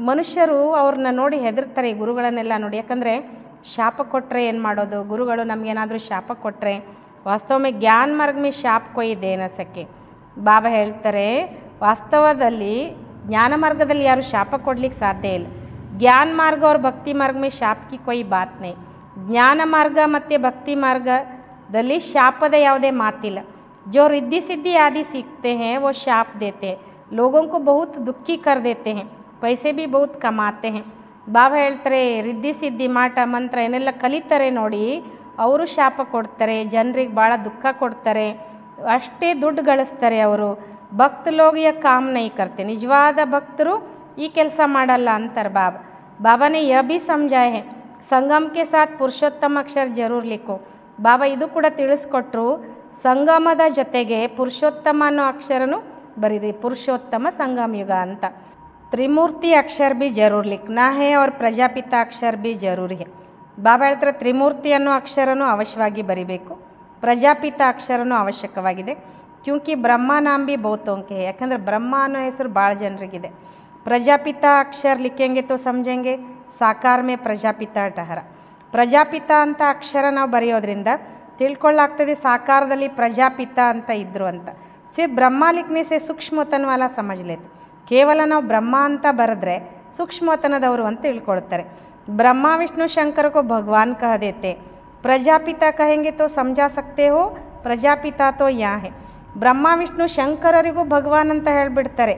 ಮನುಷ್ಯರು ಅವ್ರನ್ನ ನೋಡಿ ಹೆದರ್ತಾರೆ, ಈ ಗುರುಗಳನ್ನೆಲ್ಲ ನೋಡಿ. ಯಾಕಂದರೆ ಶಾಪ ಕೊಟ್ಟರೆ ಏನು ಮಾಡೋದು, ಗುರುಗಳು ನಮಗೇನಾದರೂ ಶಾಪ ಕೊಟ್ಟರೆ. ವಾಸ್ತವಮೇ ಜ್ಞಾನ ಮಾರ್ಗ ಮೇ ಶಾಪ ಕೊಯ್ ದೇನ ಸಕೆ. ಬಾಬಾ ಹೇಳ್ತಾರೆ ವಾಸ್ತವದಲ್ಲಿ ಜ್ಞಾನ ಮಾರ್ಗದಲ್ಲಿ ಯಾರು ಶಾಪ ಕೊಡ್ಲಿಕ್ಕೆ ಸಾಧ್ಯ ಇಲ್ಲ. ಜ್ಞಾನ ಮಾರ್ಗ और ಭಕ್ತಿ ಮಾರ್ಗ ಮೇ ಶಾಪ ಕಿ ಕೊಯ್ ಬಾತ್ ನೈ. ಜ್ಞಾನ ಮಾರ್ಗ ಮತ್ತು ಭಕ್ತಿ ಮಾರ್ಗದಲ್ಲಿ ಶಾಪದ ಯಾವುದೇ ಮಾತಿಲ್ಲ. जो रिद्धि सिद्धि आदि सीखते हैं वो शाप देते हैं, लोगों को बहुत दुखी कर देते हैं, पैसे भी बहुत कमाते हैं. ಬಾಬಾ ಹೇಳ್ತಾರೆ ರಿದ್ಧಿ ಸಿದ್ಧಿ ಮಾಟ ಮಂತ್ರ ಏನೆಲ್ಲ ಕಲಿತಾರೆ ನೋಡಿ, ಅವರು ಶಾಪ ಕೊಡ್ತಾರೆ, ಜನರಿಗೆ ಭಾಳ ದುಃಖ ಕೊಡ್ತಾರೆ, ಅಷ್ಟೇ ದುಡ್ಡು ಗಳಿಸ್ತಾರೆ ಅವರು. ಭಕ್ತ ಲೋಗ ಯಾ ಕಾಮ್ ನೈ ಕರ್ತೆ, ನಿಜವಾದ ಭಕ್ತರು ಈ ಕೆಲಸ ಮಾಡಲ್ಲ ಅಂತಾರೆ ಬಾಬಾ. ಬಾಬಾನೇ ಯ ಭಿ ಸಮझाए है ಸಂಗಮ್ ಕೆ ಸಾಥ್ ಪುರುಷೋತ್ತಮ ಅಕ್ಷರ ಜರೂರ್ ಲಿಖೋ. ಬಾಬಾ ಇದು ಕೂಡ ತಿಳಿಸ್ಕೊಟ್ರು, ಸಂಗಮದ ಜೊತೆಗೆ ಪುರುಷೋತ್ತಮ ಅನ್ನೋ ಅಕ್ಷರನು ಬರೀರಿ, ಪುರುಷೋತ್ತಮ ಸಂಗಮ ಯುಗ ಅಂತ. ತ್ರಿಮೂರ್ತಿ ಅಕ್ಷರ ಭಿ ಜರೂರ್ ಲಿಖನಾ ಹೇ और ಪ್ರಜಾಪಿತ ಅಕ್ಷರ ಭಿ ಜರೂರಿ ಹೇ. ಬಾಬಾ ಹೇಳ್ತಾರೆ ತ್ರಿಮೂರ್ತಿ ಅನ್ನೋ ಅಕ್ಷರನೂ ಅವಶ್ಯವಾಗಿ ಬರಿಬೇಕು, ಪ್ರಜಾಪಿತ ಅಕ್ಷರನೂ ಅವಶ್ಯಕವಾಗಿದೆ. ಕ್ಯೂಂಕಿ ಬ್ರಹ್ಮ ನಾಮ್ ಭಿ ಬಹುತೋಂಕೆ ಹೇ, ಯಾಕಂದರೆ ಬ್ರಹ್ಮ ಅನ್ನೋ ಹೆಸರು ಭಾಳ ಜನರಿಗಿದೆ. ಪ್ರಜಾಪಿತ ಅಕ್ಷರ ಲಿಖೆಂಗೆ ತೋ ಸಮझेंगे ಸಾಕಾರ ಮೇ ಪ್ರಜಾಪಿತ ಟಹರ. ಪ್ರಜಾಪಿತ ಅಂತ ಅಕ್ಷರ ನಾವು ಬರೆಯೋದ್ರಿಂದ ತಿಳ್ಕೊಳ್ಳಾಗ್ತದೆ ಸಾಕಾರದಲ್ಲಿ ಪ್ರಜಾಪಿತ ಅಂತ ಇದ್ದರು ಅಂತ. ಸಿರ್ಫ್ ಬ್ರಹ್ಮ ಲಿಖನೆ ಸೆ ಸೂಕ್ಷ್ಮತನ ವಾಲ ಸಮಜ್ ಲೇತೆ. ಕೇವಲ ನಾವು ಬ್ರಹ್ಮ ಅಂತ ಬರೆದ್ರೆ ಸೂಕ್ಷ್ಮತನದವರು ಅಂತ ತಿಳ್ಕೊಳ್ತಾರೆ. ಬ್ರಹ್ಮ ವಿಷ್ಣು ಶಂಕರ ಕೋ ಭಗವಾನ್ ಕಹ ದೇತೆ. ಪ್ರಜಾಪಿತ ಕಹೆಂಗೆ ತೋ ಸಮझा सकते हो ಪ್ರಜಾಪಿತ ತೋ ಯಾ ಹೇ. ಬ್ರಹ್ಮ ವಿಷ್ಣು ಶಂಕರರಿಗೂ ಭಗವಾನ್ ಅಂತ ಹೇಳಿಬಿಡ್ತಾರೆ.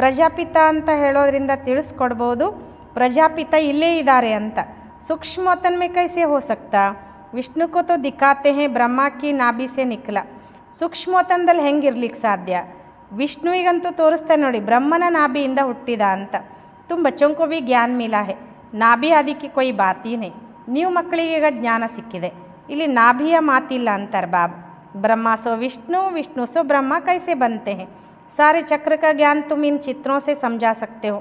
ಪ್ರಜಾಪಿತ ಅಂತ ಹೇಳೋದ್ರಿಂದ ತಿಳಿಸ್ಕೊಡ್ಬೋದು ಪ್ರಜಾಪಿತ ಇಲ್ಲೇ ಇದ್ದಾರೆ ಅಂತ. सूक्ष्मतन में कैसे हो सकता, विष्णु को तो दिखाते हैं ब्रह्मा की नाभि से निकला. ಸೂಕ್ಷ್ಮತನದಲ್ಲಿ ಹೆಂಗಿರ್ಲಿಕ್ಕೆ ಸಾಧ್ಯ, ವಿಷ್ಣುವಿಗಂತೂ ತೋರಿಸ್ತಾರೆ ನೋಡಿ ಬ್ರಹ್ಮನ ನಾಭಿಯಿಂದ ಹುಟ್ಟಿದ ಅಂತ. तुम बच्चों को भी ज्ञान मिला है, ನಾಭಿ ಆದಿ की कोई बात ही नहीं. ನೀವು ಮಕ್ಕಳಿಗೆ ಈಗ ಜ್ಞಾನ ಸಿಕ್ಕಿದೆ, ಇಲ್ಲಿ ನಾಭಿಯ ಮಾತಿಲ್ಲ ಅಂತಾರೆ ಬಾಬಾ. ब्रह्मा सो विष्णु, विष्णु सो ब्रह्मा कैसे बनते हैं. सारे चक्र का ज्ञान तुम इन चित्रों से समझा सकते हो.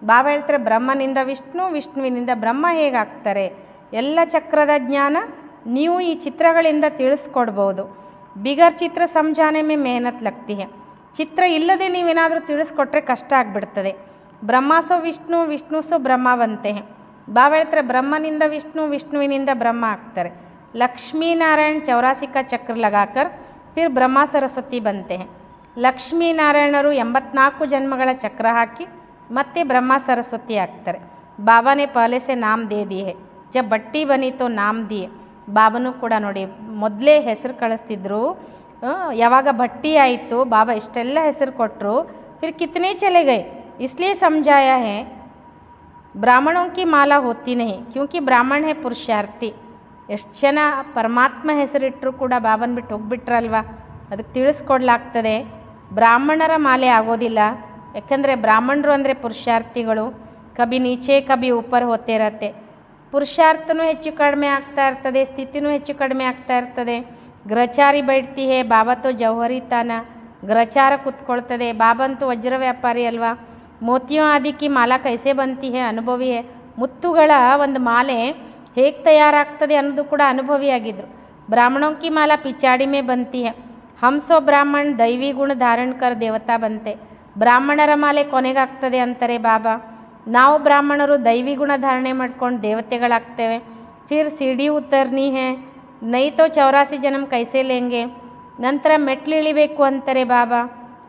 ಬಾಬಾ ಹೇಳ್ತಾರೆ ಬ್ರಹ್ಮನಿಂದ ವಿಷ್ಣು, ವಿಷ್ಣುವಿನಿಂದ ಬ್ರಹ್ಮ ಹೇಗಾಗ್ತಾರೆ, ಎಲ್ಲ ಚಕ್ರದ ಜ್ಞಾನ ನೀವು ಈ ಚಿತ್ರಗಳಿಂದ ತಿಳಿಸ್ಕೊಡ್ಬೋದು. ಬಿಗರ್ ಚಿತ್ರ ಸಮझाने में मेहनत लगती है. ಚಿತ್ರ ಇಲ್ಲದೆ ನೀವೇನಾದರೂ ತಿಳಿಸ್ಕೊಟ್ರೆ ಕಷ್ಟ ಆಗಿಬಿಡ್ತದೆ. ಬ್ರಹ್ಮ ಸೋ ವಿಷ್ಣು, ವಿಷ್ಣು ಸೋ ಬ್ರಹ್ಮ ಬಂತೆ हैं. ಬಾಬಾ ಹೇಳ್ತಾರೆ ಬ್ರಹ್ಮನಿಂದ ವಿಷ್ಣು, ವಿಷ್ಣುವಿನಿಂದ ಬ್ರಹ್ಮ ಆಗ್ತಾರೆ. लक्ष्मीनारायण 84 का चक्र लगाकर फिर ब्रह्मा सरस्वती बनते हैं. ಲಕ್ಷ್ಮೀನಾರಾಯಣರು 84 ಜನ್ಮಗಳ ಚಕ್ರ ಹಾಕಿ ಮತ್ತೆ ಬ್ರಹ್ಮ ಸರಸ್ವತಿ ಆಗ್ತಾರೆ. बाबा ने पहले से नाम दे दिए है. जब बट्टी बनी तो नाम दिए. ಬಾಬಾನು ಕೂಡ ನೋಡಿ ಮೊದಲೇ ಹೆಸರು ಕಳಿಸ್ತಿದ್ರು. ಯಾವಾಗ ಭಟ್ಟಿ ಆಯಿತು ಬಾಬಾ ಇಷ್ಟೆಲ್ಲ ಹೆಸರು ಕೊಟ್ಟರು. फिर कितने चले गए, इसलिए समझाया है ब्राह्मणों की माला होती नहीं क्योंकि ब्राह्मण है पुरुषार्थी. ಎಷ್ಟು ಜನ ಪರಮಾತ್ಮ ಹೆಸರಿಟ್ಟರು ಕೂಡ ಬಾಬನ ಬಿಟ್ಟು ಹೋಗ್ಬಿಟ್ರಲ್ವ, ಅದಕ್ಕೆ ತಿಳಿಸ್ಕೊಡ್ಲಾಗ್ತದೆ ಬ್ರಾಹ್ಮಣರ ಮಾಲೆ ಆಗೋದಿಲ್ಲ. ಯಾಕಂದರೆ ಬ್ರಾಹ್ಮಣರು ಅಂದರೆ ಪುರುಷಾರ್ಥಿಗಳು, ಕಬಿ ನೀಚೆ ಕಬಿ ऊपर ಹೋಗ್ತಾ ಇರತ್ತೆ. ಪುರುಷಾರ್ಥನೂ ಹೆಚ್ಚು ಕಡಿಮೆ ಆಗ್ತಾ ಇರ್ತದೆ, ಸ್ಥಿತಿನೂ ಹೆಚ್ಚು ಕಡಿಮೆ ಆಗ್ತಾ ಇರ್ತದೆ. ಗ್ರಚಾರಿ ಬೈಡ್ತಿ ಹೇ, ಬಾಬಾ ತೋ ಜೌಹರಿ ತಾನ, ಗ್ರಚಾರ ಕೂತ್ಕೊಳ್ತದೆ. ಬಾಬಂತೂ ವಜ್ರ ವ್ಯಾಪಾರಿ ಅಲ್ವಾ. ಮೋತಿಯೋ ಆದಿಕ್ಕಿ ಮಾಲಾ ಕೈಸೆ ಬಂತಿ ಹೇ, ಅನುಭವಿ ಹೇ. ಮುತ್ತುಗಳ ಒಂದು ಮಾಲೆ ಹೇಗೆ ತಯಾರಾಗ್ತದೆ ಅನ್ನೋದು ಕೂಡ ಅನುಭವಿಯಾಗಿದ್ದರು. ಬ್ರಾಹ್ಮಣೋं की माला पिचाड़ी में बनती है. हम सो ಬ್ರಾಹ್ಮಣ ದೈವಿ ಗುಣ ಧಾರಣ ಕರ್ ದೇವತಾ ಬಂತೆ. ಬ್ರಾಹ್ಮಣರ ಮಾಲೆ ಕೊನೆಗಾಗ್ತದೆ ಅಂತಾರೆ ಬಾಬಾ. ನಾವು ಬ್ರಾಹ್ಮಣರು ದೈವಿ ಗುಣ ಧಾರಣೆ ಮಾಡ್ಕೊಂಡು ದೇವತೆಗಳಾಗ್ತೇವೆ. ಫಿರ್ ಸಿಡಿ ಉತ್ತರ್ನಿ ಹೇ, ನೈ ತೋ 84 ಜನ್ಮ ಕೈಸೆ ಲೇಂಗೆ. ನಂತರ ಮೆಟ್ಲು ಇಳಿಬೇಕು ಅಂತಾರೆ ಬಾಬಾ.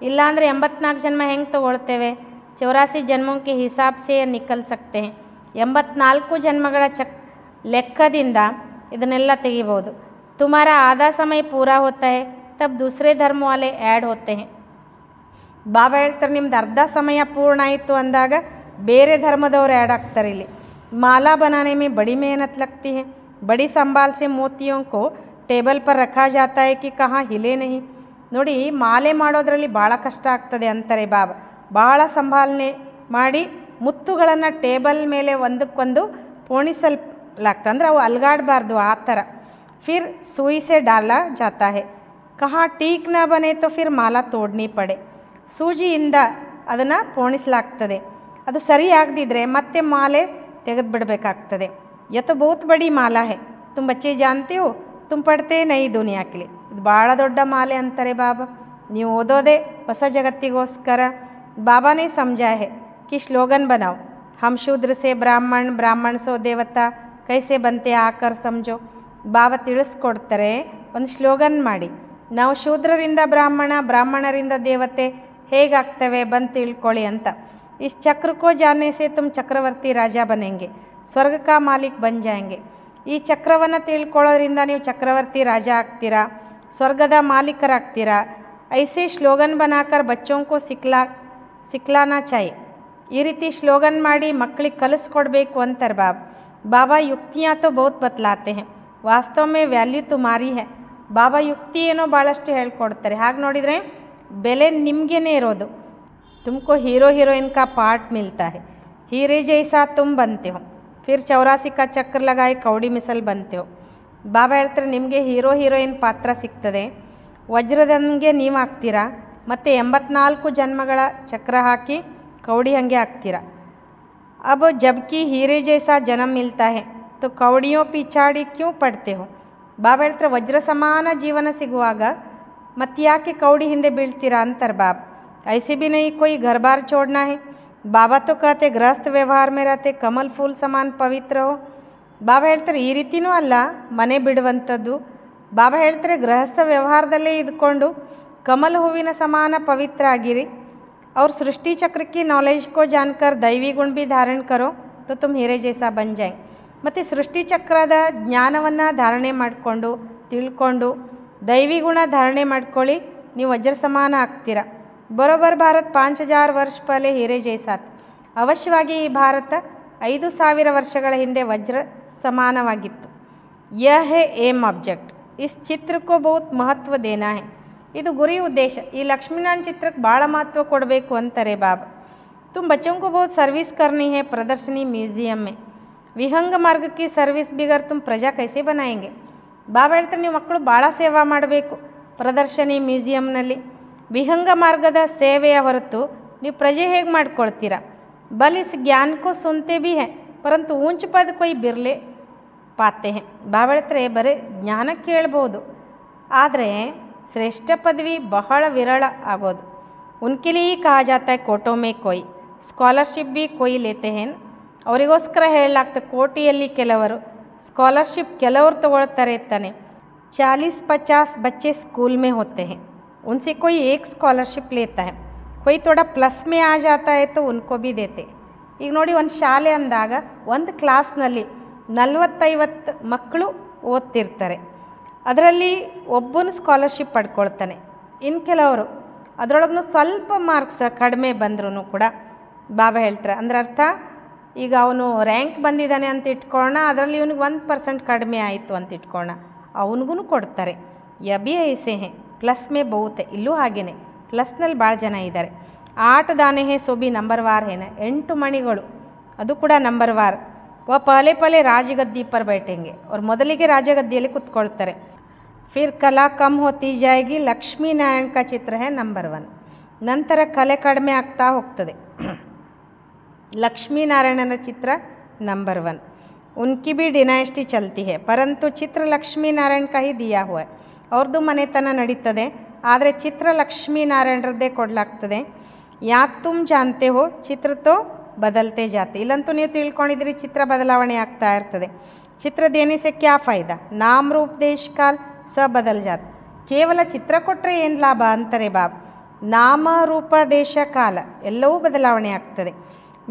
ಇಲ್ಲಾಂದರೆ 84 ಜನ್ಮ ಹೆಂಗೆ ತೊಗೊಳ್ತೇವೆ. 84 ಜನ್ಮೋं के हिसाब से निकल सकते हैं. 84 ಜನ್ಮಗಳ ಲೆಕ್ಕದಿಂದ ಇದನ್ನೆಲ್ಲ ತೆಗಿಬೋದು. तुम्हारा आधा समय पूरा होता है तब दूसरे धर्म वाले ऐड होते हैं. ಬಾಬಾ ಹೇಳ್ತಾರೆ ನಿಮ್ದು ಅರ್ಧ ಸಮಯ ಪೂರ್ಣ ಆಯಿತು ಅಂದಾಗ ಬೇರೆ ಧರ್ಮದವರು ಆ್ಯಡ್ ಆಗ್ತಾರೆ. ಇಲ್ಲಿ माला बनाने में बड़ी मेहनत लगती है. बड़ी संभाल से मोतियों को टेबल पर रखा जाता है कि कहाँ हिले नहीं. ನೋಡಿ ಮಾಲೆ ಮಾಡೋದ್ರಲ್ಲಿ ಭಾಳ ಕಷ್ಟ ಆಗ್ತದೆ ಅಂತಾರೆ ಬಾಬಾ. ಭಾಳ ಸಂಭಾಲನೆ ಮಾಡಿ ಮುತ್ತುಗಳನ್ನು ಟೇಬಲ್ ಮೇಲೆ ಒಂದಕ್ಕೊಂದು ಪೋಣಿಸಲಾಗ್ತದೆ, ಅಂದರೆ ಅವು ಅಲ್ಗಾಡಬಾರ್ದು ಆ ಥರ. फिर सुई से डाला जाता है. कहाँ टीक न बने तो फिर माला तोड़नी पड़े. ಸೂಜಿಯಿಂದ ಅದನ್ನು ಪೋಣಿಸಲಾಗ್ತದೆ. ಅದು ಸರಿಯಾಗದಿದ್ದರೆ ಮತ್ತೆ ಮಾಲೆ ತೆಗೆದುಬಿಡಬೇಕಾಗ್ತದೆ. ये तो बहुत बड़ी माला है, तुम बच्चे जानते हो, तुम पढ़ते नहीं दुनिया के लिए. ಇದು ಭಾಳ ದೊಡ್ಡ ಮಾಲೆ ಅಂತಾರೆ ಬಾಬಾ. ನೀವು ಓದೋದೇ ಹೊಸ ಜಗತ್ತಿಗೋಸ್ಕರ. ಬಾಬಾನೇ समझाया है कि स्लोगन बनाओ, हम शूद्र से ब्राह्मण, ब्राह्मण सो देवता कैसे बनते आकर समझो. ಬಾಬಾ ತಿಳಿಸ್ಕೊಡ್ತಾರೆ ಒಂದು ಸ್ಲೋಗನ್ ಮಾಡಿ, ನಾವು ಶೂದ್ರರಿಂದ ಬ್ರಾಹ್ಮಣ, ಬ್ರಾಹ್ಮಣರಿಂದ ದೇವತೆ ಹೇಗಾಗ್ತವೆ ಬಂದು ತಿಳ್ಕೊಳ್ಳಿ ಅಂತ. इस चक्र को जानने से तुम चक्रवर्ती राजा बनेंगे, ಸ್ವರ್ಗ ಕಾ ಮಾಲಿಕ್ ಬನ್ ಜಾಯಂಗೆ. ಈ ಚಕ್ರವನ್ನು ತಿಳ್ಕೊಳ್ಳೋದ್ರಿಂದ ನೀವು ಚಕ್ರವರ್ತಿ ರಾಜ ಆಗ್ತೀರಾ, ಸ್ವರ್ಗದ ಮಾಲೀಕರಾಗ್ತೀರಾ. ಐಸೆ ಸ್ಲೋಗನ್ ಬನಾಕರ್ ಬಚ್ಚೋಂ ಕೋ ಸಿಕ್ಲಾನಾ ಚಾಯ್. ಈ ರೀತಿ ಸ್ಲೋಗನ್ ಮಾಡಿ ಮಕ್ಕಳಿಗೆ ಕಲಿಸ್ಕೊಡ್ಬೇಕು ಅಂತಾರೆ ಬಾಬಾ. ಬಾಬಾ ಯುಕ್ತಿಯಾ ತೋ ಬಹುತ್ ಬತ್ಲಾತೆ ಹೇ, ವಾಸ್ತವ ಮೇ ವ್ಯಾಲ್ಯೂ ತುಮಾರಿ ಹೇ. ಬಾಬಾ ಯುಕ್ತಿ ಏನೋ ಭಾಳಷ್ಟು ಹೇಳ್ಕೊಡ್ತಾರೆ. ಹಾಗೆ ನೋಡಿದರೆ ಬೆಲೆ ನಿಮಗೇನೆ ಇರೋದು. ತುಮಕೋ ಹೀರೋ ಹೀರೋಯಿನ್ ಕಾ ಪಾರ್ಟ್ ಮಿಲ್ತಾ ಹೇ, हीरे जैसा तुम बनते हो. फिर 84 का चक्र लगाए कौड़ी मिसल बनते हो. ಬಾಬಾ ಹೇಳ್ತಾರೆ ನಿಮಗೆ ಹೀರೋ ಹೀರೋಯಿನ್ ಪಾತ್ರ ಸಿಗ್ತದೆ, ವಜ್ರದಂಗೆ ನೀವು ಆಗ್ತೀರಾ, ಮತ್ತು 84 ಜನ್ಮಗಳ ಚಕ್ರ ಹಾಕಿ ಕೌಡಿ ಹಂಗೆ ಆಗ್ತೀರಾ. अब जबकि हीरे जैसा जन्म मिलता है तो कौड़ियों पिछाड़ी क्यों पड़ते हो. ಬಾಬಾ ಹೇಳ್ತಾರೆ ವಜ್ರ ಸಮಾನ ಜೀವನ ಸಿಗುವಾಗ ಮತ್ತೆ ಯಾಕೆ ಕೌಡಿ ಹಿಂದೆ ಬೀಳ್ತೀರಾ ಅಂತಾರೆ ಬಾಬಾ. ऐसे भी नहीं कोई घर बार छोड़ना है. ಬಾಬಾ तो कहते गृहस्थ व्यवहार में रहते कमल फूल समान पवित्र हो. ಬಾಬಾ ಹೇಳ್ತಾರೆ ಈ ರೀತಿಯೂ ಅಲ್ಲ ಮನೆ ಬಿಡುವಂಥದ್ದು. ಬಾಬಾ ಹೇಳ್ತಾರೆ ಗೃಹಸ್ಥ ವ್ಯವಹಾರದಲ್ಲೇ ಇದ್ಕೊಂಡು ಕಮಲ್ ಹೂವಿನ ಸಮಾನ ಪವಿತ್ರ ಆಗಿರಿ. और सृष्टि चक्र की नॉलेज को जानकर दैवी गुण भी धारण करो तो तुम हीरे जैसा बन जाए. ಮತ್ತು ಸೃಷ್ಟಿ ಚಕ್ರದ ಜ್ಞಾನವನ್ನು ಧಾರಣೆ ಮಾಡಿಕೊಂಡು ತಿಳ್ಕೊಂಡು ದೈವಿ ಗುಣ ಧಾರಣೆ ಮಾಡ್ಕೊಳ್ಳಿ, ನೀವು ವಜ್ರ ಸಮಾನ ಆಗ್ತೀರಾ. ಬರೋಬ್ಬರ್ ಭಾರತ್ 5000 ವರ್ಷ ಪಹಲೆ ಹೀರೆ ಜೈಸಾತ್. ಅವಶ್ಯವಾಗಿ ಈ ಭಾರತ 5000 ವರ್ಷಗಳ ಹಿಂದೆ ವಜ್ರ ಸಮಾನವಾಗಿತ್ತು. ಯಹ ಹೇ ಏಮ್ ಆಬ್ಜೆಕ್ಟ್, ಇಸ್ ಚಿತ್ರಕ್ಕೂ ಬಹುತ್ ಮಹತ್ವ ದೇನಾ ಹೇ. ಇದು ಗುರಿ ಉದ್ದೇಶ. ಈ ಲಕ್ಷ್ಮೀನಾರಾಯಣ ಚಿತ್ರಕ್ಕೆ ಭಾಳ ಮಹತ್ವ ಕೊಡಬೇಕು ಅಂತಾರೆ ಬಾಬಾ. तुम बच्चों को बहुत सर्विस करनी है प्रदर्शनी म्यूजियम में। विहंग मार्ग की सर्विस बिगर तुम प्रजा कैसे बनाएंगे। ಬಾಬಾ ಹೇಳ್ತಾರೆ ನೀವು ಮಕ್ಕಳು ಭಾಳ ಸೇವಾ ಮಾಡಬೇಕು ಪ್ರದರ್ಶನಿ ಮ್ಯೂಸಿಯಂನಲ್ಲಿ. ವಿಹಂಗ ಮಾರ್ಗದ ಸೇವೆಯ ಹೊರತು ನೀವು ಪ್ರಜೆ ಹೇಗೆ ಮಾಡ್ಕೊಳ್ತೀರಾ. ಬಲ್ ಇಸ್ ಜ್ಞಾನ ಕೋ ಸುನ್ತೆ ಭಿ ಹೈ ಪರಂತು ಊಂಚ ಪದ ಕೊಯ್ ಬಿರ್ಲೆ ಪಾತೆ ಹೈ. ಬಾಬಾ ಹೇಳ್ತಾರೆ ಬರೀ ಜ್ಞಾನ ಕೇಳ್ಬೋದು, ಆದರೆ ಶ್ರೇಷ್ಠ ಪದವಿ ಬಹಳ ವಿರಳ ಆಗೋದು. ಉನ್ಕೆ ಲಿಯೇ ಕಹಾ ಜಾತಾ ಹೈ ಕೋಟೋ ಮೇ ಕೊಯ್, ಸ್ಕಾಲರ್ಶಿಪ್ ಭಿ ಕೊಯ್ ಲೇತೆ ಹೇನ್. ಅವರಿಗೋಸ್ಕರ ಹೇಳಲಾಗ್ತದೆ ಕೋಟಿಯಲ್ಲಿ ಕೆಲವರು ಸ್ಕಾಲರ್ಶಿಪ್ ಕೆಲವರು ತಗೊಳ್ತಾರೆ ತಾನೆ. 40-50 बच्चे स्कूल में होते हैं, उनसे कोई एक स्कॉलरशिप लेता है, कोई थोड़ा प्लस में आ जाता है तो उनको भी देते. ಈಗ ನೋಡಿ ಒಂದು ಶಾಲೆ ಅಂದಾಗ ಒಂದು ಕ್ಲಾಸ್ನಲ್ಲಿ 40-50 ಮಕ್ಕಳು ಓದ್ತಿರ್ತಾರೆ, ಅದರಲ್ಲಿ ಒಬ್ಬನು ಸ್ಕಾಲರ್ಶಿಪ್ ಪಡ್ಕೊಳ್ತಾನೆ. ಇನ್ನು ಕೆಲವರು ಅದರೊಳಗೂ ಸ್ವಲ್ಪ ಮಾರ್ಕ್ಸ್ ಕಡಿಮೆ ಬಂದ್ರೂ ಕೂಡ ಬಾಬಾ ಹೇಳ್ತಾರೆ, ಅಂದ್ರೆ ಅರ್ಥ ಈಗ ಅವನು ರ್ಯಾಂಕ್ ಬಂದಿದ್ದಾನೆ ಅಂತ ಇಟ್ಕೊಳ್ಳೋಣ, ಅದರಲ್ಲಿ ಇವನಿಗೆ 1% ಕಡಿಮೆ ಆಯಿತು ಅಂತ ಇಟ್ಕೊಳ್ಳೋಣ, ಅವನಿಗೂ ಕೊಡ್ತಾರೆ. ಯಬಿ ಐಸೆ ಹೇ ಪ್ಲಸ್ ಮೇ ಬಹುತೆ, ಇಲ್ಲೂ ಹಾಗೇನೆ ಪ್ಲಸ್ನಲ್ಲಿ ಭಾಳ ಜನ ಇದ್ದಾರೆ. 8 ದಾನೆ ಹೇ ಸೋಬಿ ನಂಬರ್ ವಾರ್ ಹೇನ, 8 ಮಣಿಗಳು ಅದು ಕೂಡ ನಂಬರ್ ವಾರ್. ಪಹಲೆ ಪಹಲೆ ರಾಜಗದ್ದಿ ಪರ್ ಬೈಠೆಂಗೆ, ಅವ್ರು ಮೊದಲಿಗೆ ರಾಜಗದ್ದಿಯಲ್ಲಿ ಕುತ್ಕೊಳ್ತಾರೆ. ಫಿರ್ ಕಲಾ ಕಮ್ ಹೋತಿ ಜಾಯಗಿ, ಲಕ್ಷ್ಮೀನಾರಾಯಣ ಕಾ ಚಿತ್ರ ಹೇ ನಂಬರ್ 1. ನಂತರ ಕಲೆ ಕಡಿಮೆ ಆಗ್ತಾ ಹೋಗ್ತದೆ. लक्ष्मीनारायण चित्र नंबर 1, उनकी भी डिनाइस्टी चलती है परंतु चित्र लक्ष्मीनारायण का ही दिया हुआ है. ಅವ್ರದ್ದು ಮನೆತನ ನಡೀತದೆ, ಆದರೆ ಚಿತ್ರ ಲಕ್ಷ್ಮೀನಾರಾಯಣರದ್ದೇ ಕೊಡಲಾಗ್ತದೆ. ಯಾಕೆ ತುಮ್ ಜಾನ್ತೆ ಹೋ ಚಿತ್ರ ತೋ ಬದಲ್ತೆ ಜಾತೆ, ಇಲ್ಲಂತೂ ನೀವು ತಿಳ್ಕೊಂಡಿದ್ದೀರಿ ಚಿತ್ರ ಬದಲಾವಣೆ ಆಗ್ತಾ ಇರ್ತದೆ. ಚಿತ್ರ ದೇನೆ ಸೆ ಕ್ಯಾ ಫಾಯ್ದಾ, ನಾಮ ರೂಪ ದೇಶ ಕಾಲ್ ಸ ಬದಲ್ ಜಾತ್. ಕೇವಲ ಚಿತ್ರ ಕೊಟ್ಟರೆ ಏನು ಲಾಭ ಅಂತಾರೆ ಬಾಬ್. ನಾಮ ರೂಪ ದೇಶ ಕಾಲ ಎಲ್ಲವೂ ಬದಲಾವಣೆ ಆಗ್ತದೆ.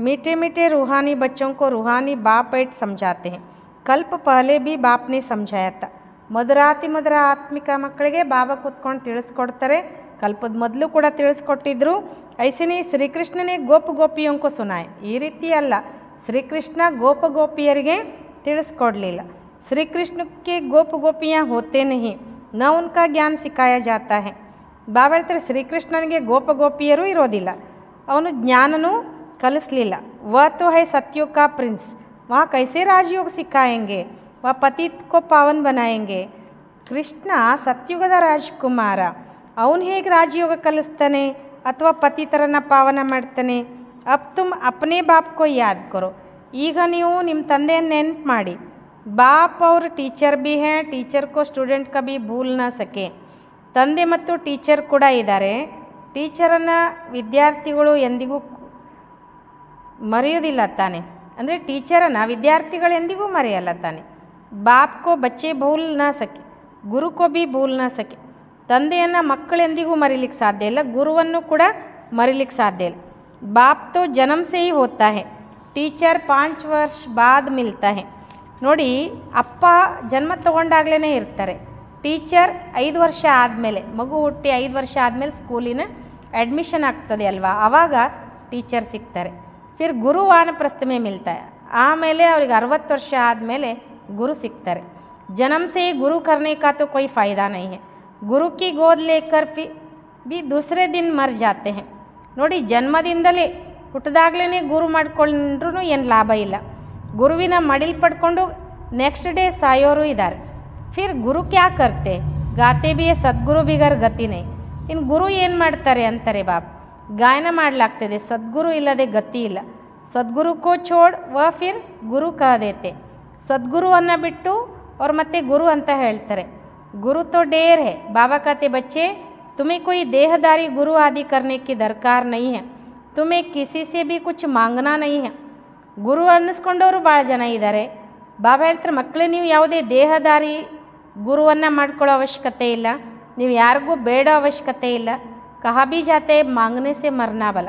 मीठे मीठे रूहानी बच्चों को रूहानी बाप ऐट समझाते हैं. कल्प पहले भी बाप ने समझाया था. ಮಧುರಾತಿ ಮಧುರ ಆತ್ಮಿಕ ಮಕ್ಕಳಿಗೆ ಬಾಬಾ ಕೂತ್ಕೊಂಡು ತಿಳಿಸ್ಕೊಡ್ತಾರೆ. ಕಲ್ಪದ ಮೊದಲು ಕೂಡ ತಿಳಿಸ್ಕೊಟ್ಟಿದ್ರು. ಐಸನೇ ಶ್ರೀಕೃಷ್ಣನೇ ಗೋಪ ಗೋಪಿಯಂಕೋ ಸುನಾಯ್, ಈ ರೀತಿ ಅಲ್ಲ, ಶ್ರೀಕೃಷ್ಣ ಗೋಪ ಗೋಪಿಯರಿಗೆ ತಿಳಿಸ್ಕೊಡ್ಲಿಲ್ಲ. ಶ್ರೀಕೃಷ್ಣಕ್ಕೆ ಗೋಪ ಗೋಪಿಯಾँ ಹೋತೆ नहीं, न उनका ज्ञान सिखाया जाता है. ಬಾಬಾ ಹೇಳ್ತಾರೆ ಶ್ರೀಕೃಷ್ಣನಿಗೆ ಗೋಪ ಗೋಪಿಯರು ಇರೋದಿಲ್ಲ, ಅವನು ಜ್ಞಾನನೂ ಕಲಿಸಲಿಲ್ಲ. वह तो है सत्यों का प्रिंस, वहाँ कैसे राजयोग सिखाएंगे, वह पतित को पावन बनाएंगे. ಕೃಷ್ಣ ಸತ್ಯುಗದ ರಾಜಕುಮಾರ, ಅವನು ಹೇಗೆ ರಾಜಯೋಗ ಕಲಿಸ್ತಾನೆ ಅಥವಾ ಪತಿತರನ್ನು ಪಾವನ ಮಾಡ್ತಾನೆ. ಅಬ್ ತುಮ್ ಅಪ್ನೇ ಬಾಪ್ ಕೋ ಯಾದ್ ಕರೋ, ಈಗ ನೀವು ನಿಮ್ಮ ತಂದೆಯನ್ನು ನೆನ್ಪು ಮಾಡಿ. ಬಾಪ್ ಅವ್ರ ಟೀಚರ್ ಭಿ ಹೇ, ಟೀಚರ್ ಕೋ ಸ್ಟೂಡೆಂಟ್ ಕಭಿ ಭೂಲ್ ನ ಸಕೆ. ತಂದೆ ಮತ್ತು ಟೀಚರ್ ಕೂಡ ಇದ್ದಾರೆ, ಟೀಚರನ್ನು ವಿದ್ಯಾರ್ಥಿಗಳು ಎಂದಿಗೂ ಮರೆಯೋದಿಲ್ಲ ತಾನೆ, ಅಂದರೆ ಟೀಚರನ್ನು ವಿದ್ಯಾರ್ಥಿಗಳು ಎಂದಿಗೂ ಮರೆಯಲ್ಲ ತಾನೆ. ಬಾಪ್ ಕೋ ಬಚ್ಚೆ ಭೂಲ್ ನ ಸಕೆ, ಗುರು ಕೋ ಭಿ ಭೂಲ್ ನ ಸಕೆ. ತಂದೆಯನ್ನು ಮಕ್ಕಳು ಎಂದಿಗೂ ಮರಿಲಿಕ್ಕೆ ಸಾಧ್ಯ ಇಲ್ಲ, ಗುರುವನ್ನು ಕೂಡ ಮರಿಲಿಕ್ಕೆ ಸಾಧ್ಯ ಇಲ್ಲ. ಬಾಪ್ ತೋ ಜನ್ಮ ಸೇ ಹಿ ಹೋತಾ ಹೈ, ಟೀಚರ್ 5 ವರ್ಷ ಬಾದ್ ಮಿಲ್ತಾ ಹೈ. ನೋಡಿ, ಅಪ್ಪ ಜನ್ಮ ತಗೊಂಡಾಗ್ಲೇ ಇರ್ತಾರೆ, ಟೀಚರ್ 5 ವರ್ಷ ಆದಮೇಲೆ, ಮಗು ಹುಟ್ಟಿ 5 ವರ್ಷ ಆದಮೇಲೆ ಸ್ಕೂಲಿನ ಅಡ್ಮಿಷನ್ ಆಗ್ತದೆ ಅಲ್ವಾ, ಆವಾಗ ಟೀಚರ್ ಸಿಗ್ತಾರೆ. ಫಿರ್ ಗುರು ವಾನಪ್ರಸ್ಥ ಮೇ ಮಿಲ್ತಾ ಹೈ, ಆಮೇಲೆ ಅವ್ರಿಗೆ 60 ವರ್ಷ ಆದಮೇಲೆ ಗುರು ಸಿಗ್ತಾರೆ. ಜನ್ಮ ಸೇ ಗುರು ಕರ್ನೆ ಕಾ ತೋ ಕೋಯಿ ಫಾಯ್ದಾ ನಹೀ ಹೈ, ಗುರು ಕಿ ಗೋದ್ ಲೇಕರ್ ಬಿ ದೂಸರೇ ದಿನ ಮರ್ ಜಾತೆ ಹೈ. ನೋಡಿ, ಜನ್ಮದಿಂದಲೇ ಹುಟ್ಟಿದಾಗ್ಲೇ ಗುರು ಮಾಡ್ಕೊಂಡ್ರೂ ಏನು ಲಾಭ ಇಲ್ಲ. ಗುರುವಿನ ಮಡಿಲ್ ಪಡ್ಕೊಂಡು ನೆಕ್ಸ್ಟ್ ಡೇ ಸಾಯೋರು ಇದ್ದಾರೆ. ಫಿರ್ ಗುರು ಕ್ಯಾ ಕರ್ತೆ, ಗಾತೆ ಬಿ ಸದ್ಗುರು ಬಿಗರ್ ಗತಿನೇ. ಇನ್ನು ಗುರು ಏನು ಮಾಡ್ತಾರೆ ಅಂತಾರೆ ಬಾಬ್, ಗಾಯನ ಮಾಡಲಾಗ್ತದೆ, ಸದ್ಗುರು ಇಲ್ಲದೆ ಗತಿ ಇಲ್ಲ. ಸದ್ಗುರು ಕೋ ಛೋಡ್ ವ ಫಿರ್ ಗುರು ಕಹ ದೇತೆ. ಸದ್ಗುರುವನ್ನು ಬಿಟ್ಟು ಅವ್ರು ಮತ್ತೆ ಗುರು ಅಂತ ಹೇಳ್ತಾರೆ. ಗುರು ತೋ ಡೇರ್ ಹೈ, ಬಾಬಾ कहते बच्चे तुम्हें कोई देहदारी गुरु आदि करने की दरकार नहीं है, तुम्हें किसी से भी कुछ मांगना नहीं है. ಗುರು ಅನ್ನಿಸ್ಕೊಂಡವರು ಭಾಳ ಜನ ಇದ್ದಾರೆ. ಬಾಬಾ ಹೇಳ್ತಾರೆ, ಮಕ್ಕಳೇ ನೀವು ಯಾವುದೇ ದೇಹದಾರಿ ಗುರುವನ್ನು ಮಾಡ್ಕೊಳ್ಳೋ ಅವಶ್ಯಕತೆ ಇಲ್ಲ, ನೀವು ಯಾರಿಗೂ ಬೇಡೋ ಅವಶ್ಯಕತೆ ಇಲ್ಲ. ಕಹಾ ಬಿ ಜಾತೆ ಮಾಂಗನೆ ಸೆ ಮರ್ನಾ ಬಲ,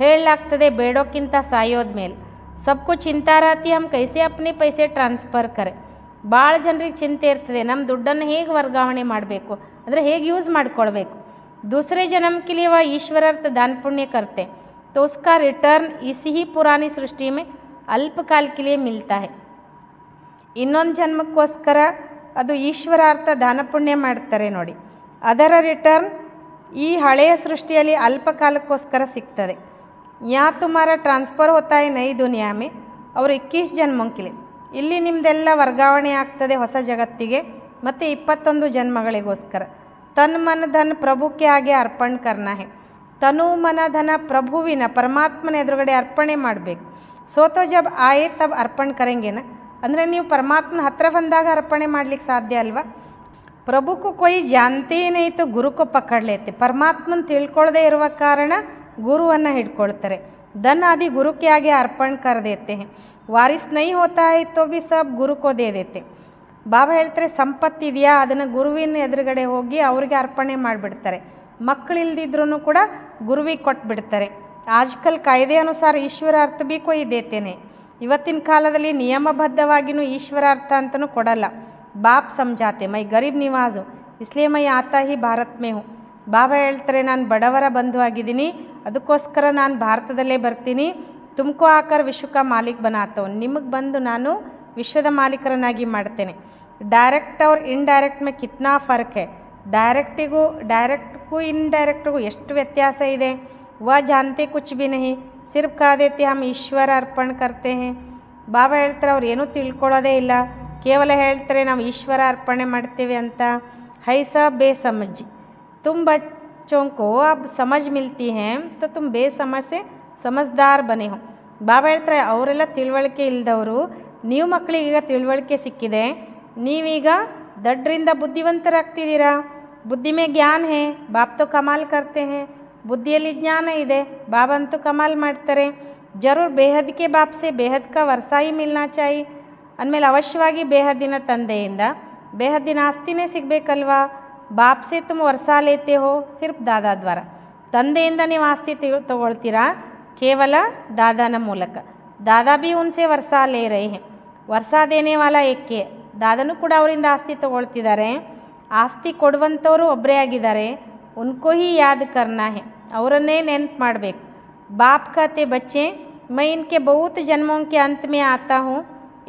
ಹೇಳಲಾಗ್ತದೆ ಬೇಡೋಕ್ಕಿಂತ ಸಾಯೋದ ಮೇಲೆ. ಸಬ್ಕು ಚಿಂತಾ ರಾತಿ ಹಮ್ ಕೈಸೆ ಅಪ್ನೆ ಪೈಸೆ ಟ್ರಾನ್ಸ್ಫರ್ ಕರೆ. ಭಾಳ ಜನರಿಗೆ ಚಿಂತೆ ಇರ್ತದೆ, ನಮ್ಮ ದುಡ್ಡನ್ನು ಹೇಗೆ ವರ್ಗಾವಣೆ ಮಾಡಬೇಕು, ಅಂದರೆ ಹೇಗೆ ಯೂಸ್ ಮಾಡ್ಕೊಳ್ಬೇಕು. दूसरे जन्म के लिए वह ईश्वरार्थ दान पुण्य करते तो उसका रिटर्न इसी ही पुरानी सृष्टि में अल्पकाल के लिए मिलता है. ಇನ್ನೊಂದು ಜನ್ಮಕ್ಕೋಸ್ಕರ ಅದು ಈಶ್ವರಾರ್ಥ ದಾನ ಪುಣ್ಯ ಮಾಡ್ತಾರೆ ನೋಡಿ, ಅದರ ರಿಟರ್ನ್ ಈ ಹಳೆಯ ಸೃಷ್ಟಿಯಲ್ಲಿ ಅಲ್ಪ ಕಾಲಕ್ಕೋಸ್ಕರ ಸಿಗ್ತದೆ. यहाँ तुम्हारा ट्रांसफ़र होता है नई दुनिया में और 21 जन्मों के लिए ಇಲ್ಲಿ ನಿಮ್ಮದೆಲ್ಲ ವರ್ಗಾವಣೆ ಆಗ್ತದೆ ಹೊಸ ಜಗತ್ತಿಗೆ ಮತ್ತು 21 ಜನ್ಮಗಳಿಗೋಸ್ಕರ ತನ್ ಮನ ಧನ್ ಪ್ರಭುಕ್ಕೆ ಆಗೆ ಅರ್ಪಣೆ ಕರ್ನಾ ಹೇ ತನು ಮನ ಧನ ಪ್ರಭುವಿನ ಪರಮಾತ್ಮನ ಎದುರುಗಡೆ ಅರ್ಪಣೆ ಮಾಡಬೇಕು ಸೋತೋ ಜಬ್ ಆಯೇ ತಬ್ ಅರ್ಪಣೆ ಕರೆಂಗೆನ ಅಂದರೆ ನೀವು ಪರಮಾತ್ಮನ ಹತ್ರ ಬಂದಾಗ ಅರ್ಪಣೆ ಮಾಡಲಿಕ್ಕೆ ಸಾಧ್ಯ ಅಲ್ವಾ प्रभु को कोई जानते ही नहीं तो गुरु को पकड़ लेते परमात्मन ತಿಳ್ಕೊಳ್ಳದೆ ಇರುವ ಕಾರಣ ಗುರುವನ್ನು ಹಿಡ್ಕೊಳ್ತಾರೆ धन आदि गुरु के आगे अर्पण कर देते हैं वारिस नहीं होता है तो भी सब गुरु को दे देते ಬಾಬಾ ಹೇಳ್ತಾರೆ ಸಂಪತ್ತಿದೆಯಾ ಅದನ್ನು ಗುರುವಿನ ಎದುರುಗಡೆ ಹೋಗಿ ಅವರಿಗೆ ಅರ್ಪಣೆ ಮಾಡಿಬಿಡ್ತಾರೆ ಮಕ್ಕಳಿಲ್ದಿದ್ರೂ ಕೂಡ ಗುರುವಿಗೆ ಕೊಟ್ಬಿಡ್ತಾರೆ ಆಜ್ಕಲ್ ಕಾಯ್ದೆ ಅನುಸಾರ ಈಶ್ವರಾರ್ಥ ಬಿ ಕೊಯ್ ದೇತೇನೆ ಇವತ್ತಿನ ಕಾಲದಲ್ಲಿ ನಿಯಮಬದ್ಧವಾಗಿಯೂ ಈಶ್ವರಾರ್ಥ ಅಂತಲೂ ಕೊಡಲ್ಲ बाप समझाते मैं गरीब निवास हूँ इसलिए मैं आता ही भारत में हूँ ಬಾಬಾ ಹೇಳ್ತಾರೆ ನಾನು ಬಡವರ ಬಂಧು ಆಗಿದ್ದೀನಿ ಅದಕ್ಕೋಸ್ಕರ ನಾನು ಭಾರತದಲ್ಲೇ ಬರ್ತೀನಿ ತುಮಕೋ ಆಕರ್ ವಿಶ್ವಕ ಮಾಲೀಕ್ ಬನಾತೋ ನಿಮಗೆ ಬಂದು ನಾನು ವಿಶ್ವದ ಮಾಲೀಕರನ್ನಾಗಿ ಮಾಡ್ತೇನೆ ಡೈರೆಕ್ಟ್ और इनडायरेक्ट में कितना फ़र्क है ಡೈರೆಕ್ಟ್ಗೂ इनडायरेक्टಗೂ ಎಷ್ಟು ವ್ಯತ್ಯಾಸ ಇದೆ वह जानते कुछ भी नहीं सिर्फ कह देते हम ईश्वर अर्पण करते हैं ಬಾಬಾ ಹೇಳ್ತಾರೆ ಅವ್ರು ಏನೂ ತಿಳ್ಕೊಳ್ಳೋದೇ ಇಲ್ಲ ಕೇವಲ ಹೇಳ್ತಾರೆ ನಾವು ಈಶ್ವರ ಅರ್ಪಣೆ ಮಾಡ್ತೇವೆ ಅಂತ ಹೈಸ ಬೇಸಮಜ್ಜಿ तुम बच्चों को अब समझ मिलती हैं तो तुम बेसमझ से समझदार बने हो ಬಾಬಾ ಹೇಳ್ತಾರೆ ಅವರೆಲ್ಲ ತಿಳುವಳಿಕೆ ಇಲ್ಲದವರು ನೀವು ಮಕ್ಕಳಿಗೀಗ ತಿಳುವಳಿಕೆ ಸಿಕ್ಕಿದೆ ನೀವೀಗ ದಡ್ಡರಿಂದ ಬುದ್ಧಿವಂತರಾಗ್ತಿದ್ದೀರಾ ಬುದ್ಧಿ ಮೇ ಜ್ಞಾನ ಹೇ ಬಾಪ್ ತೋ ಕಮಾಲ್ ಕರ್ತೆ ಹೇ ಬುದ್ಧಿಯಲ್ಲಿ ಜ್ಞಾನ ಇದೆ ಬಾಬಾ ಅಂತೂ ಕಮಾಲ್ ಮಾಡ್ತಾರೆ ಜರೂರ್ ಬೇಹದ್ ಕೆ ಬಾಪ್ ಸೆ ಬೇಹದ್ ಕಾ ವರ್ಸಾ ಹಿ ಮಿಲ್ನಾ ಚಾಹಿ ಅಂದಮೇಲೆ ಅವಶ್ಯವಾಗಿ ಬೇಹದ್ದಿನ ತಂದೆಯಿಂದ ಬೇಹದ್ದಿನ ಆಸ್ತಿನೇ ಸಿಗಬೇಕಲ್ವಾ ಬಾಪ್ ಸೆ ತುಮ್ ವರ್ಷಾ ಲೇತೆ ಹೋ ಸಿರ್ಫ್ ದಾದಾ ದ್ವಾರ ತಂದೆಯಿಂದ ನೀವು ಆಸ್ತಿ ತಗೊಳ್ತೀರಾ ಕೇವಲ ದಾದಾನ ಮೂಲಕ ದಾದಾ ಬಿ ಉನ್ಸೆ ವರ್ಷಾ ಲೇ ರಹೆ ಹೇ ವರ್ಷಾ ದೇನೆ ವಾಲ ಏಕೆ ದಾದನೂ ಕೂಡ ಅವರಿಂದ ಆಸ್ತಿ ತಗೊಳ್ತಿದ್ದಾರೆ ಆಸ್ತಿ ಕೊಡುವಂಥವರು ಒಬ್ಬರೇ ಆಗಿದ್ದಾರೆ ಉನ್ಕೋ ಹಿ ಯಾದ್ ಕರ್ನಾ ಹೇ ಅವರನ್ನೇ ನೆನಪು ಮಾಡಬೇಕು ಬಾಪ್ कहते बच्चे मैं इनके बहुत जन्मों के अंत में आता हूँ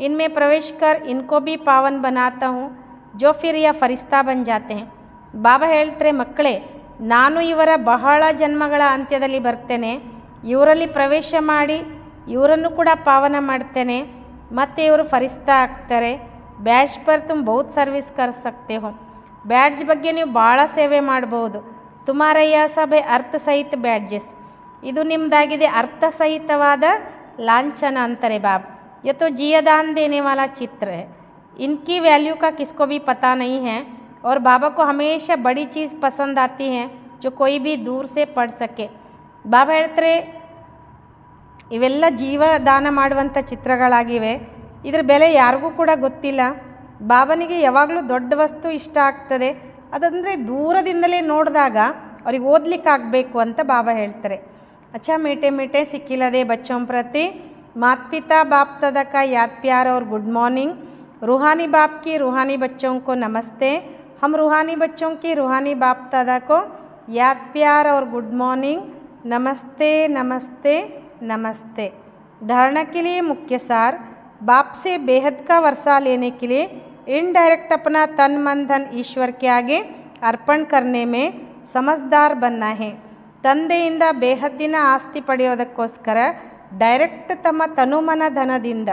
इनमें प्रवेश कर इनको भी पावन बनाता हूँ जो फिर यह फरिश्ता बन जाते हैं ಬಾಬಾ ಹೇಳ್ತಾರೆ ಮಕ್ಕಳೇ ನಾನು ಇವರ ಬಹಳ ಜನ್ಮಗಳ ಅಂತ್ಯದಲ್ಲಿ ಬರ್ತೇನೆ ಇವರಲ್ಲಿ ಪ್ರವೇಶ ಮಾಡಿ ಇವರನ್ನು ಕೂಡ ಪಾವನ ಮಾಡ್ತೇನೆ ಮತ್ತು ಇವರು ಫರಿಸ್ತಾ ಆಗ್ತಾರೆ ಬ್ಯಾಡ್ಜ್ ಪರ್ ತುಮ್ ಬಹುತ್ ಸರ್ವಿಸ್ ಕರ್ ಸಕ್ತೆ ಹೋ ಬ್ಯಾಡ್ಜ್ ಬಗ್ಗೆ ನೀವು ಭಾಳ ಸೇವೆ ಮಾಡ್ಬೋದು ತುಮಾರ ಯಹ ಸಬ್ ಅರ್ಥ ಸಹಿತ ಬ್ಯಾಡ್ಜಸ್ ಇದು ನಿಮ್ಮದಾಗಿದೆ ಅರ್ಥಸಹಿತವಾದ ಲಾಂಛನ ಅಂತಾರೆ ಬಾಬಾ ये तो जियादान देने वाला चित्र है इनकी वैल्यू का किसको भी पता नहीं है और बाबा को हमेशा बड़ी चीज़ पसंद आती है जो कोई भी दूर से पढ़ सके ಬಾಬಾ ಹೇಳ್ತಾರೆ ಇವೆಲ್ಲ ಜೀವದಾನ ಮಾಡುವಂಥ ಚಿತ್ರಗಳಾಗಿವೆ ಇದರ ಬೆಲೆ ಯಾರಿಗೂ ಕೂಡ ಗೊತ್ತಿಲ್ಲ ಬಾಬನಿಗೆ ಯಾವಾಗಲೂ ದೊಡ್ಡ ವಸ್ತು ಇಷ್ಟ ಆಗ್ತದೆ ಅದಂದರೆ ದೂರದಿಂದಲೇ ನೋಡಿದಾಗ ಅವ್ರಿಗೆ ಓದಲಿಕ್ಕಾಗಬೇಕು ಅಂತ ಬಾಬಾ ಹೇಳ್ತಾರೆ अच्छा मीठे मीठे सिक्किलदे बच्चों प्रति माता पिता बाप दादा का याद प्यार और गुड मॉर्निंग रूहानी बाप की रूहानी बच्चों को नमस्ते हम रूहानी बच्चों की रूहानी बाप दादा को याद प्यार और गुड मॉर्निंग नमस्ते नमस्ते नमस्ते धारणा के लिए मुख्य सार बाप से बेहद का वर्षा लेने के लिए इनडायरेक्ट अपना तन मन धन ईश्वर के आगे अर्पण करने में समझदार बनना है ತಂದೆಯಿಂದ ಬೇಹದ್ದಿನ ಆಸ್ತಿ ಪಡೆಯೋದಕ್ಕೋಸ್ಕರ ಡೈರೆಕ್ಟ್ ತಮ್ಮ ತನುಮನ ಧನದಿಂದ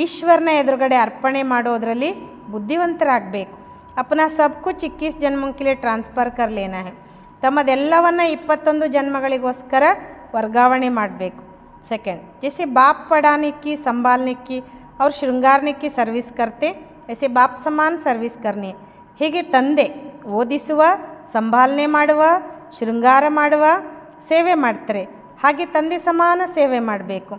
ಈಶ್ವರನ ಎದುರುಗಡೆ ಅರ್ಪಣೆ ಮಾಡೋದರಲ್ಲಿ ಬುದ್ಧಿವಂತರಾಗಬೇಕು ಅಪನಾ ಸಬ್ ಕುಚ್ 21 ಜನ್ಮೋं के लिए ಟ್ರಾನ್ಸ್ಫರ್ ಕರ್ ಲೇನಾ ಹೈ ತಮ್ಮದೆಲ್ಲವನ್ನು 21 ಜನ್ಮಗಳಿಗೋಸ್ಕರ ವರ್ಗಾವಣೆ ಮಾಡಬೇಕು सेकंड जैसे बाप पढ़ाने की संभालने की और श्रृंगारने की सर्विस करते ऐसे बाप समान सर्विस करनी है ಹೀಗೆ ತಂದೆ ಓದಿಸುವ ಸಂಭಾಲನೆ ಮಾಡುವ ಶೃಂಗಾರ ಮಾಡುವ ಸೇವೆ ಮಾಡ್ತಾರೆ ಹಾಗೆ ತಂದೆ ಸಮಾನ ಸೇವೆ ಮಾಡಬೇಕು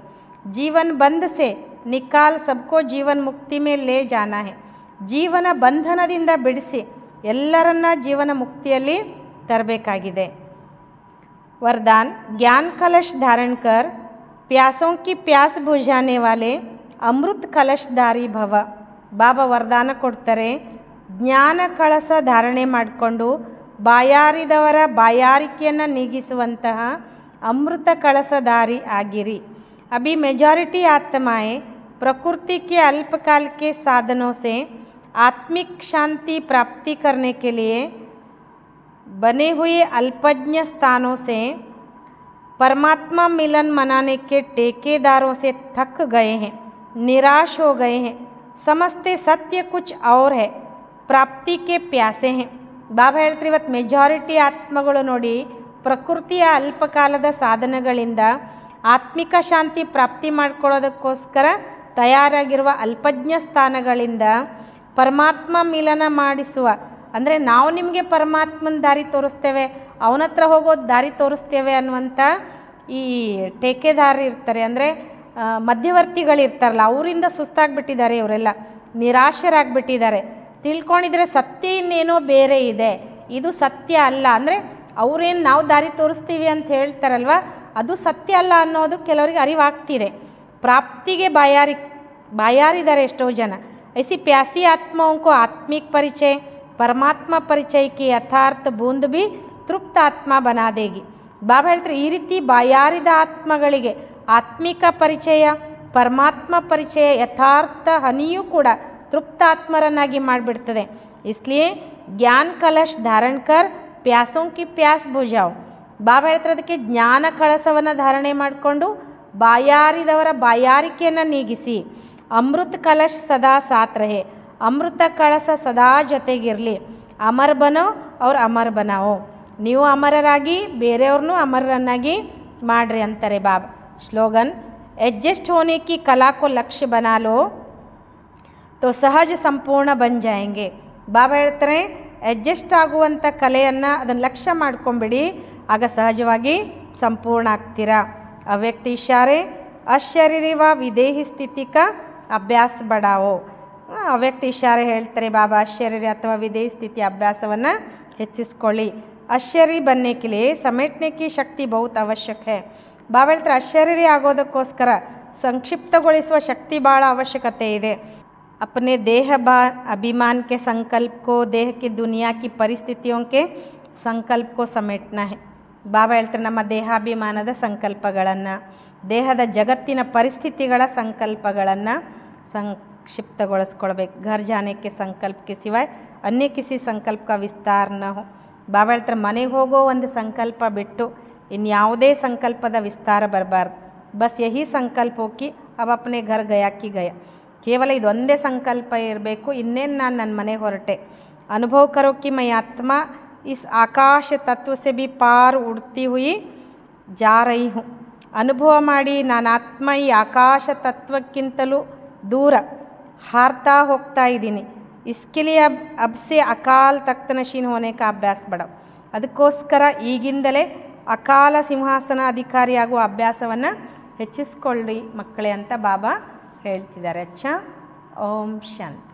ಜೀವನ್ ಬಂಧ ಸೆ ನಿಕಾಲ್ ಸಬ್ಕೋ ಜೀವನ್ ಮುಕ್ತಿ ಮೇ ಲೇ ಜಾನಾ ಹೈ ಜೀವನ ಬಂಧನದಿಂದ ಬಿಡಿಸಿ ಎಲ್ಲರನ್ನ ಜೀವನ ಮುಕ್ತಿಯಲ್ಲಿ ತರಬೇಕಾಗಿದೆ वरदान ज्ञान कलश धारण कर प्यासों की प्यास बुझाने वाले अमृत कलशधारी भव ಬಾಬಾ ವರದಾನ ಕೊಡ್ತಾರೆ ಜ್ಞಾನ ಕಳಸ ಧಾರಣೆ ಮಾಡಿಕೊಂಡು ಬಾಯಾರಿದವರ ಬಾಯಾರಿಕೆಯನ್ನು ನೀಗಿಸುವಂತಹ अमृत कलशधारी आगिरी अभी मेजॉरिटी आत्माएं प्रकृति के अल्पकाल के साधनों से आत्मिक शांति प्राप्ति करने के लिए बने हुए अल्पज्ञ स्थानों से परमात्मा मिलन मनाने के ठेकेदारों से थक गए हैं, निराश हो गए हैं, समझते सत्य कुछ और है, ಪ್ರಾಪ್ತಿ ಕೆ ಪ್ಯಾಸೆ ಹೇ. ಬಾಬಾ ಹೇಳ್ತಾರೆ ಇವತ್ತು ಮೆಜಾರಿಟಿ ಆತ್ಮಗಳು ನೋಡಿ ಪ್ರಕೃತಿಯ ಅಲ್ಪಕಾಲದ ಸಾಧನಗಳಿಂದ ಆತ್ಮಿಕ ಶಾಂತಿ ಪ್ರಾಪ್ತಿ ಮಾಡ್ಕೊಳ್ಳೋದಕ್ಕೋಸ್ಕರ ತಯಾರಾಗಿರುವ ಅಲ್ಪಜ್ಞ ಸ್ಥಾನಗಳಿಂದ ಪರಮಾತ್ಮ ಮಿಲನ ಮಾಡಿಸುವ, ಅಂದರೆ ನಾವು ನಿಮಗೆ ಪರಮಾತ್ಮನ ದಾರಿ ತೋರಿಸ್ತೇವೆ, ಅವನ ಹತ್ರ ಹೋಗೋದು ದಾರಿ ತೋರಿಸ್ತೇವೆ ಅನ್ನುವಂಥ ಈ ಟೇಕೆದಾರರು ಇರ್ತಾರೆ, ಅಂದರೆ ಮಧ್ಯವರ್ತಿಗಳಿರ್ತಾರಲ್ಲ, ಅವರಿಂದ ಸುಸ್ತಾಗಿಬಿಟ್ಟಿದ್ದಾರೆ, ಇವರೆಲ್ಲ ನಿರಾಶರಾಗಿಬಿಟ್ಟಿದ್ದಾರೆ. ತಿಳ್ಕೊಂಡಿದ್ರೆ ಸತ್ಯ ಇನ್ನೇನೋ ಬೇರೆ ಇದೆ, ಇದು ಸತ್ಯ ಅಲ್ಲ, ಅಂದರೆ ಅವರೇನು ನಾವು ದಾರಿ ತೋರಿಸ್ತೀವಿ ಅಂತ ಹೇಳ್ತಾರಲ್ವ, ಅದು ಸತ್ಯ ಅಲ್ಲ ಅನ್ನೋದು ಕೆಲವರಿಗೆ ಅರಿವಾಗ್ತಿದೆ. ಪ್ರಾಪ್ತಿಗೆ ಬಾಯಾರಿದ್ದಾರೆ ಎಷ್ಟೋ ಜನ. ऐसी प्यासी आत्माओं को आत्मिक परिचय, परमात्मा परिचय की यथार्थ बूंद भी तृप्त आत्ಮ ಬನಾ ದೇಗಿ. ಬಾಬಾ ಹೇಳ್ತಾರೆ ಈ ರೀತಿ ಬಾಯಾರಿದ ಆತ್ಮಗಳಿಗೆ ಆತ್ಮಿಕ ಪರಿಚಯ, ಪರಮಾತ್ಮ ಪರಿಚಯ, ಯಥಾರ್ಥ ಹನಿಯೂ ಕೂಡ ತೃಪ್ತಾತ್ಮರನ್ನಾಗಿ ಮಾಡಿಬಿಡ್ತದೆ. ಇಸ್ಲಿಯೇ ಜ್ಞಾನ ಕಲಶ ಧಾರಣ ಕರ್ ಪ್ಯಾಸೋಂ ಕಿ ಪ್ಯಾಸ್ ಬುಜಾವ್. ಬಾಬಾ ಹೇಳ್ತಾರೆ ಅದಕ್ಕೆ ಜ್ಞಾನ ಕಳಸವನ್ನು ಧಾರಣೆ ಮಾಡಿಕೊಂಡು ಬಾಯಾರಿದವರ ಬಾಯಾರಿಕೆಯನ್ನು ನೀಗಿಸಿ. ಅಮೃತ ಕಲಶ ಸದಾ ಸಾತ್ ರಹೆ, ಅಮೃತ ಕಳಸ ಸದಾ ಜೊತೆಗಿರಲಿ. ಅಮರ್ ಬನೋ ಅವ್ರು ಅಮರ್ ಬನಾವೋ, ನೀವು ಅಮರರಾಗಿ ಬೇರೆಯವ್ರನ್ನೂ ಅಮರರನ್ನಾಗಿ ಮಾಡ್ರಿ ಅಂತಾರೆ ಬಾಬಾ. ಸ್ಲೋಗನ್ एडजस्ट होने की कला को लक्ष्य बना लो तो सहज ಸಂಪೂರ್ಣ ಬನ್ ಜಾಯೆಂಗೆ. ಬಾಬಾ ಹೇಳ್ತಾರೆ ಅಡ್ಜಸ್ಟ್ ಆಗುವಂಥ ಕಲೆಯನ್ನು ಅದನ್ನು ಲಕ್ಷ್ಯ ಮಾಡ್ಕೊಂಬಿಡಿ, ಆಗ ಸಹಜವಾಗಿ ಸಂಪೂರ್ಣ ಆಗ್ತೀರಾ. ಅವ್ಯಕ್ತ ಇಶಾರೆ ಅಶರೀರಿ ವ ವಿದೇಹಿ ಸ್ಥಿತಿ ಕ ಅಭ್ಯಾಸ ಬಡಾವೋ. ಅವ್ಯಕ್ತ ಇಶಾರೆ ಹೇಳ್ತಾರೆ ಬಾಬಾ, ಅಶರೀರಿ ಅಥವಾ ವಿದೇಹಿ ಸ್ಥಿತಿ ಅಭ್ಯಾಸವನ್ನು ಹೆಚ್ಚಿಸ್ಕೊಳ್ಳಿ. ಅಶರೀರಿ ಬನ್ನೆ ಕೆ ಲಿಯೆ ಸಮೇಟ್ನೆ ಕಿ ಶಕ್ತಿ ಬಹುತ್ ಅವಶ್ಯಕ ಹೈ. ಬಾಬಾ ಹೇಳ್ತಾರೆ ಅಶರೀರಿ ಆಗೋದಕ್ಕೋಸ್ಕರ ಸಂಕ್ಷಿಪ್ತಗೊಳಿಸುವ ಶಕ್ತಿ ಭಾಳ ಅವಶ್ಯಕತೆ ಇದೆ. अपने देह अभिमान के संकल्प को देह की दुनिया की परिस्थितियों के संकल्प को समेटना है. ಬಾಬಾ ಹೇಳ್ತಾರೆ ನಮ್ಮ ದೇಹಾಭಿಮಾನದ ಸಂಕಲ್ಪಗಳನ್ನು, ದೇಹದ ಜಗತ್ತಿನ ಪರಿಸ್ಥಿತಿಗಳ ಸಂಕಲ್ಪಗಳನ್ನು ಸಂಕ್ಷಿಪ್ತಗೊಳಿಸ್ಕೊಳ್ಬೇಕು. ಘರ್ ಜಾನೆಕ್ಕೆ ಸಂಕಲ್ಪಕ್ಕೆ ಸಿವಾಯ್ ಅನ್ಯ ಕಿಸಿ ಸಂಕಲ್ಪ ವಿಸ್ತಾರ ನ ಹೋ. ಬಾಬಾ ಹೇಳ್ತಾರೆ ಮನೆಗೆ ಹೋಗೋ ಒಂದು ಸಂಕಲ್ಪ ಬಿಟ್ಟು ಇನ್ಯಾವುದೇ ಸಂಕಲ್ಪದ ವಿಸ್ತಾರ ಬರಬಾರ್ದು. ಬಸ್ ಯಹಿ ಸಂಕಲ್ಪ ಹೋಗಿ ಅವ ಅಪ್ನೆ ಘರ್ ಗಯಾ ಕಿ ಗಯಾ. ಕೇವಲ ಇದೊಂದೇ ಸಂಕಲ್ಪ ಇರಬೇಕು, ಇನ್ನೇನು ನಾನು ನನ್ನ ಮನೆಗೆ ಹೊರಟೆ. ಅನುಭವ ಕರೋ ಕಿ ಮೈ ಆತ್ಮ ಇಸ್ ಆಕಾಶ ತತ್ವ ಸೆ ಬಿ ಪಾರ್ ಉಡ್ತಿ ಹುಯಿ ಜಾ ರಹಿ ಹೂँ. ಅನುಭವ ಮಾಡಿ ನಾನು ಆತ್ಮ ಈ ಆಕಾಶ ತತ್ವಕ್ಕಿಂತಲೂ ದೂರ ಹಾರ್ತಾ ಹೋಗ್ತಾ ಇದ್ದೀನಿ. ಇಸ್ಕಿಲಿ ಅಬ್ಸೆ ಅಕಾಲ್ ತಖ್ತನಶೀನ್ ಹೋನೆ ಕಾ ಅಭ್ಯಾಸ ಬಡಾವ್. ಅದಕ್ಕೋಸ್ಕರ ಈಗಿಂದಲೇ ಅಕಾಲ ಸಿಂಹಾಸನ ಅಧಿಕಾರಿಯಾಗುವ ಅಭ್ಯಾಸವನ್ನು ಹೆಚ್ಚಿಸ್ಕೊಳ್ಳಿ ಮಕ್ಕಳೇ ಅಂತ ಬಾಬಾ ಹೇಳ್ತಿದ್ದಾರೆ. ಅಚ್ಚಾ, ಓಂ ಶಾಂತಿ.